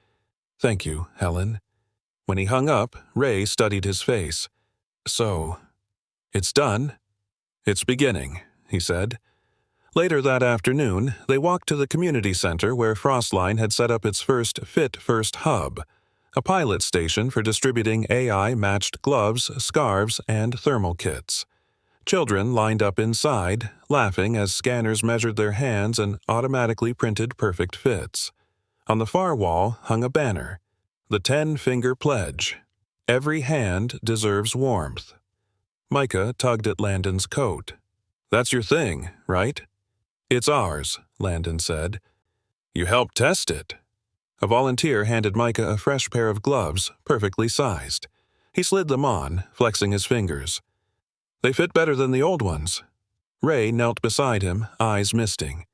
Thank you, Helen. When he hung up, Ray studied his face. So, it's done? It's beginning, he said. Later that afternoon, they walked to the community center where Frostline had set up its first Fit First hub, a pilot station for distributing AI-matched gloves, scarves, and thermal kits. Children lined up inside, laughing as scanners measured their hands and automatically printed perfect fits. On the far wall hung a banner, the 10-finger pledge. Every hand deserves warmth. Micah tugged at Landon's coat. That's your thing, right? It's ours, Landon said. You helped test it. A volunteer handed Micah a fresh pair of gloves, perfectly sized. He slid them on, flexing his fingers. They fit better than the old ones. Ray knelt beside him, eyes misting.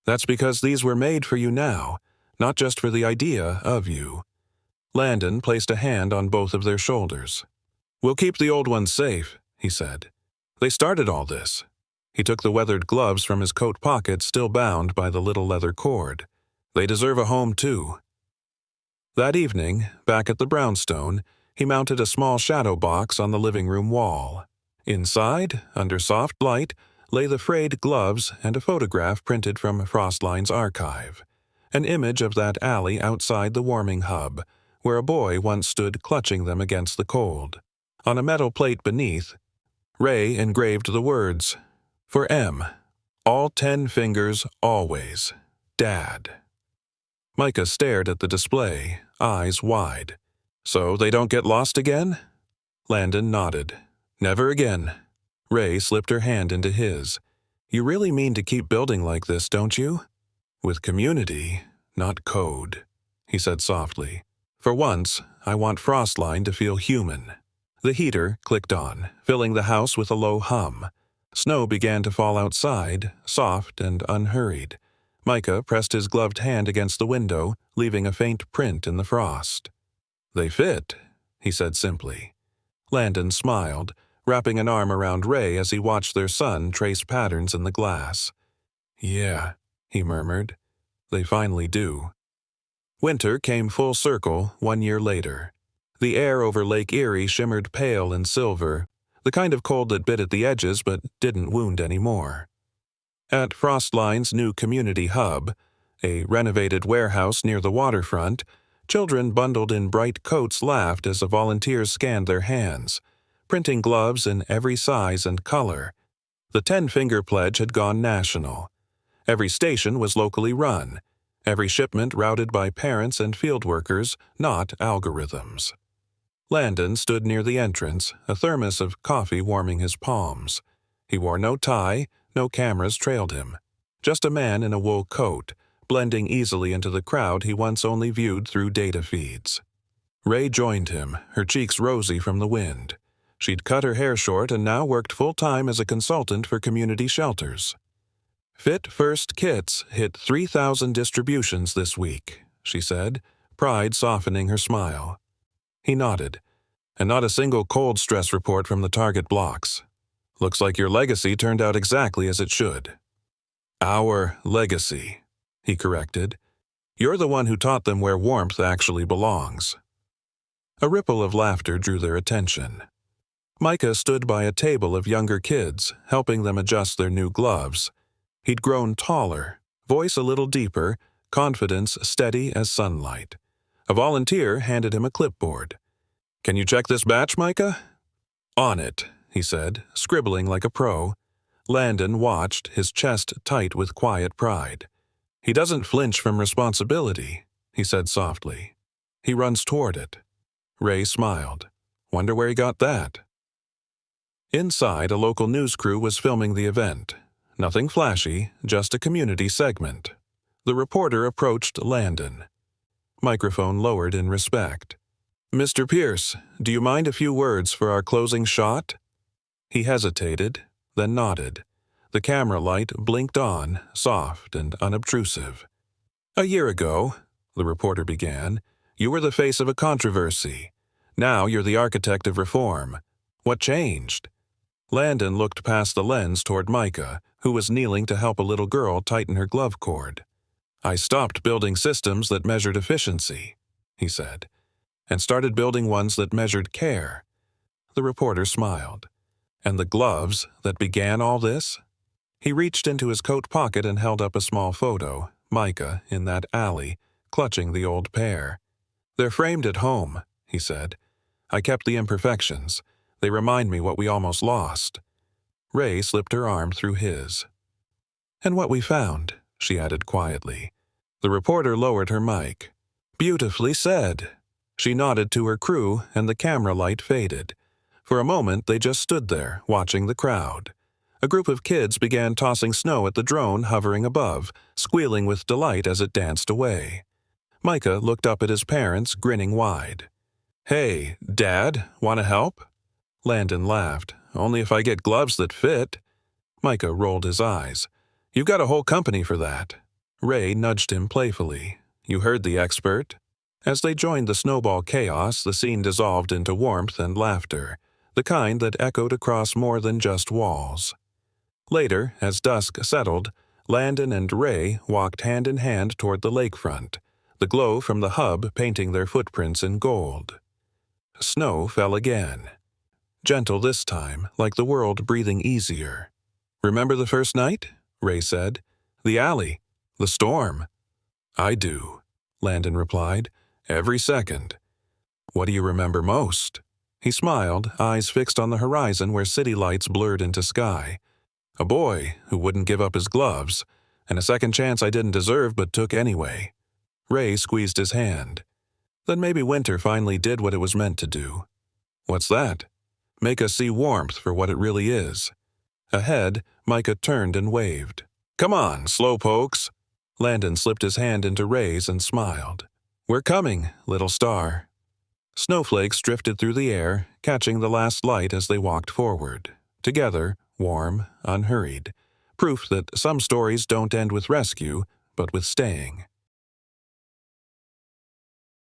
That's because these were made for you now, not just for the idea of you. Landon placed a hand on both of their shoulders. We'll keep the old ones safe, he said. They started all this. He took the weathered gloves from his coat pocket, still bound by the little leather cord. They deserve a home, too. That evening, back at the brownstone, he mounted a small shadow box on the living room wall. Inside, under soft light, lay the frayed gloves and a photograph printed from Frostline's archive. An image of that alley outside the warming hub, where a boy once stood clutching them against the cold. On a metal plate beneath, Ray engraved the words, "For M, all 10 fingers, always, Dad." Micah stared at the display, eyes wide. So they don't get lost again? Landon nodded. Never again. Ray slipped her hand into his. You really mean to keep building like this, don't you? With community, not code, he said softly. For once, I want Frostline to feel human. The heater clicked on, filling the house with a low hum. Snow began to fall outside, soft and unhurried. Micah pressed his gloved hand against the window, leaving a faint print in the frost. They fit, he said simply. Landon smiled, wrapping an arm around Ray as he watched their son trace patterns in the glass. Yeah, he murmured. They finally do. Winter came full circle 1 year later. The air over Lake Erie shimmered pale and silver, the kind of cold that bit at the edges but didn't wound anymore. At Frostline's new community hub, a renovated warehouse near the waterfront, children bundled in bright coats laughed as the volunteers scanned their hands, printing gloves in every size and color. The 10-finger pledge had gone national. Every station was locally run, every shipment routed by parents and field workers, not algorithms. Landon stood near the entrance, a thermos of coffee warming his palms. He wore no tie, no cameras trailed him. Just a man in a wool coat, blending easily into the crowd he once only viewed through data feeds. Ray joined him, her cheeks rosy from the wind. She'd cut her hair short and now worked full-time as a consultant for community shelters. Fit First kits hit 3,000 distributions this week, she said, pride softening her smile. He nodded. And not a single cold stress report from the target blocks. Looks like your legacy turned out exactly as it should. Our legacy, he corrected. You're the one who taught them where warmth actually belongs. A ripple of laughter drew their attention. Micah stood by a table of younger kids, helping them adjust their new gloves. He'd grown taller, voice a little deeper, confidence steady as sunlight. A volunteer handed him a clipboard. Can you check this batch, Micah? On it, he said, scribbling like a pro. Landon watched, his chest tight with quiet pride. He doesn't flinch from responsibility, he said softly. He runs toward it. Ray smiled. Wonder where he got that. Inside, a local news crew was filming the event. Nothing flashy, just a community segment. The reporter approached Landon. Microphone lowered in respect. Mr. Pierce, do you mind a few words for our closing shot? He hesitated, then nodded. The camera light blinked on, soft and unobtrusive. A year ago, the reporter began, you were the face of a controversy. Now you're the architect of reform. What changed? Landon looked past the lens toward Micah, who was kneeling to help a little girl tighten her glove cord. I stopped building systems that measured efficiency, he said, and started building ones that measured care. The reporter smiled. And the gloves that began all this? He reached into his coat pocket and held up a small photo, Micah in that alley, clutching the old pair. They're framed at home, he said. I kept the imperfections. They remind me what we almost lost. Ray slipped her arm through his. And what we found, she added quietly. The reporter lowered her mic. Beautifully said. She nodded to her crew, and the camera light faded. For a moment, they just stood there, watching the crowd. A group of kids began tossing snow at the drone hovering above, squealing with delight as it danced away. Micah looked up at his parents, grinning wide. Hey, Dad, want to help? Landon laughed, only if I get gloves that fit." Micah rolled his eyes. "You've got a whole company for that." Ray nudged him playfully. "You heard the expert." As they joined the snowball chaos, the scene dissolved into warmth and laughter, the kind that echoed across more than just walls. Later, as dusk settled, Landon and Ray walked hand in hand toward the lakefront, the glow from the hub painting their footprints in gold. Snow fell again. Gentle this time, like the world breathing easier. "Remember the first night?" Ray said. "The alley. The storm." "I do," Landon replied. "Every second." "What do you remember most?" He smiled, eyes fixed on the horizon where city lights blurred into sky. "A boy who wouldn't give up his gloves, and a second chance I didn't deserve but took anyway." Ray squeezed his hand. "Then maybe winter finally did what it was meant to do." "What's that?" "Make us see warmth for what it really is." Ahead, Micah turned and waved. "Come on, slowpokes." Landon slipped his hand into Ray's and smiled. "We're coming, little star." Snowflakes drifted through the air, catching the last light as they walked forward. Together, warm, unhurried. Proof that some stories don't end with rescue, but with staying.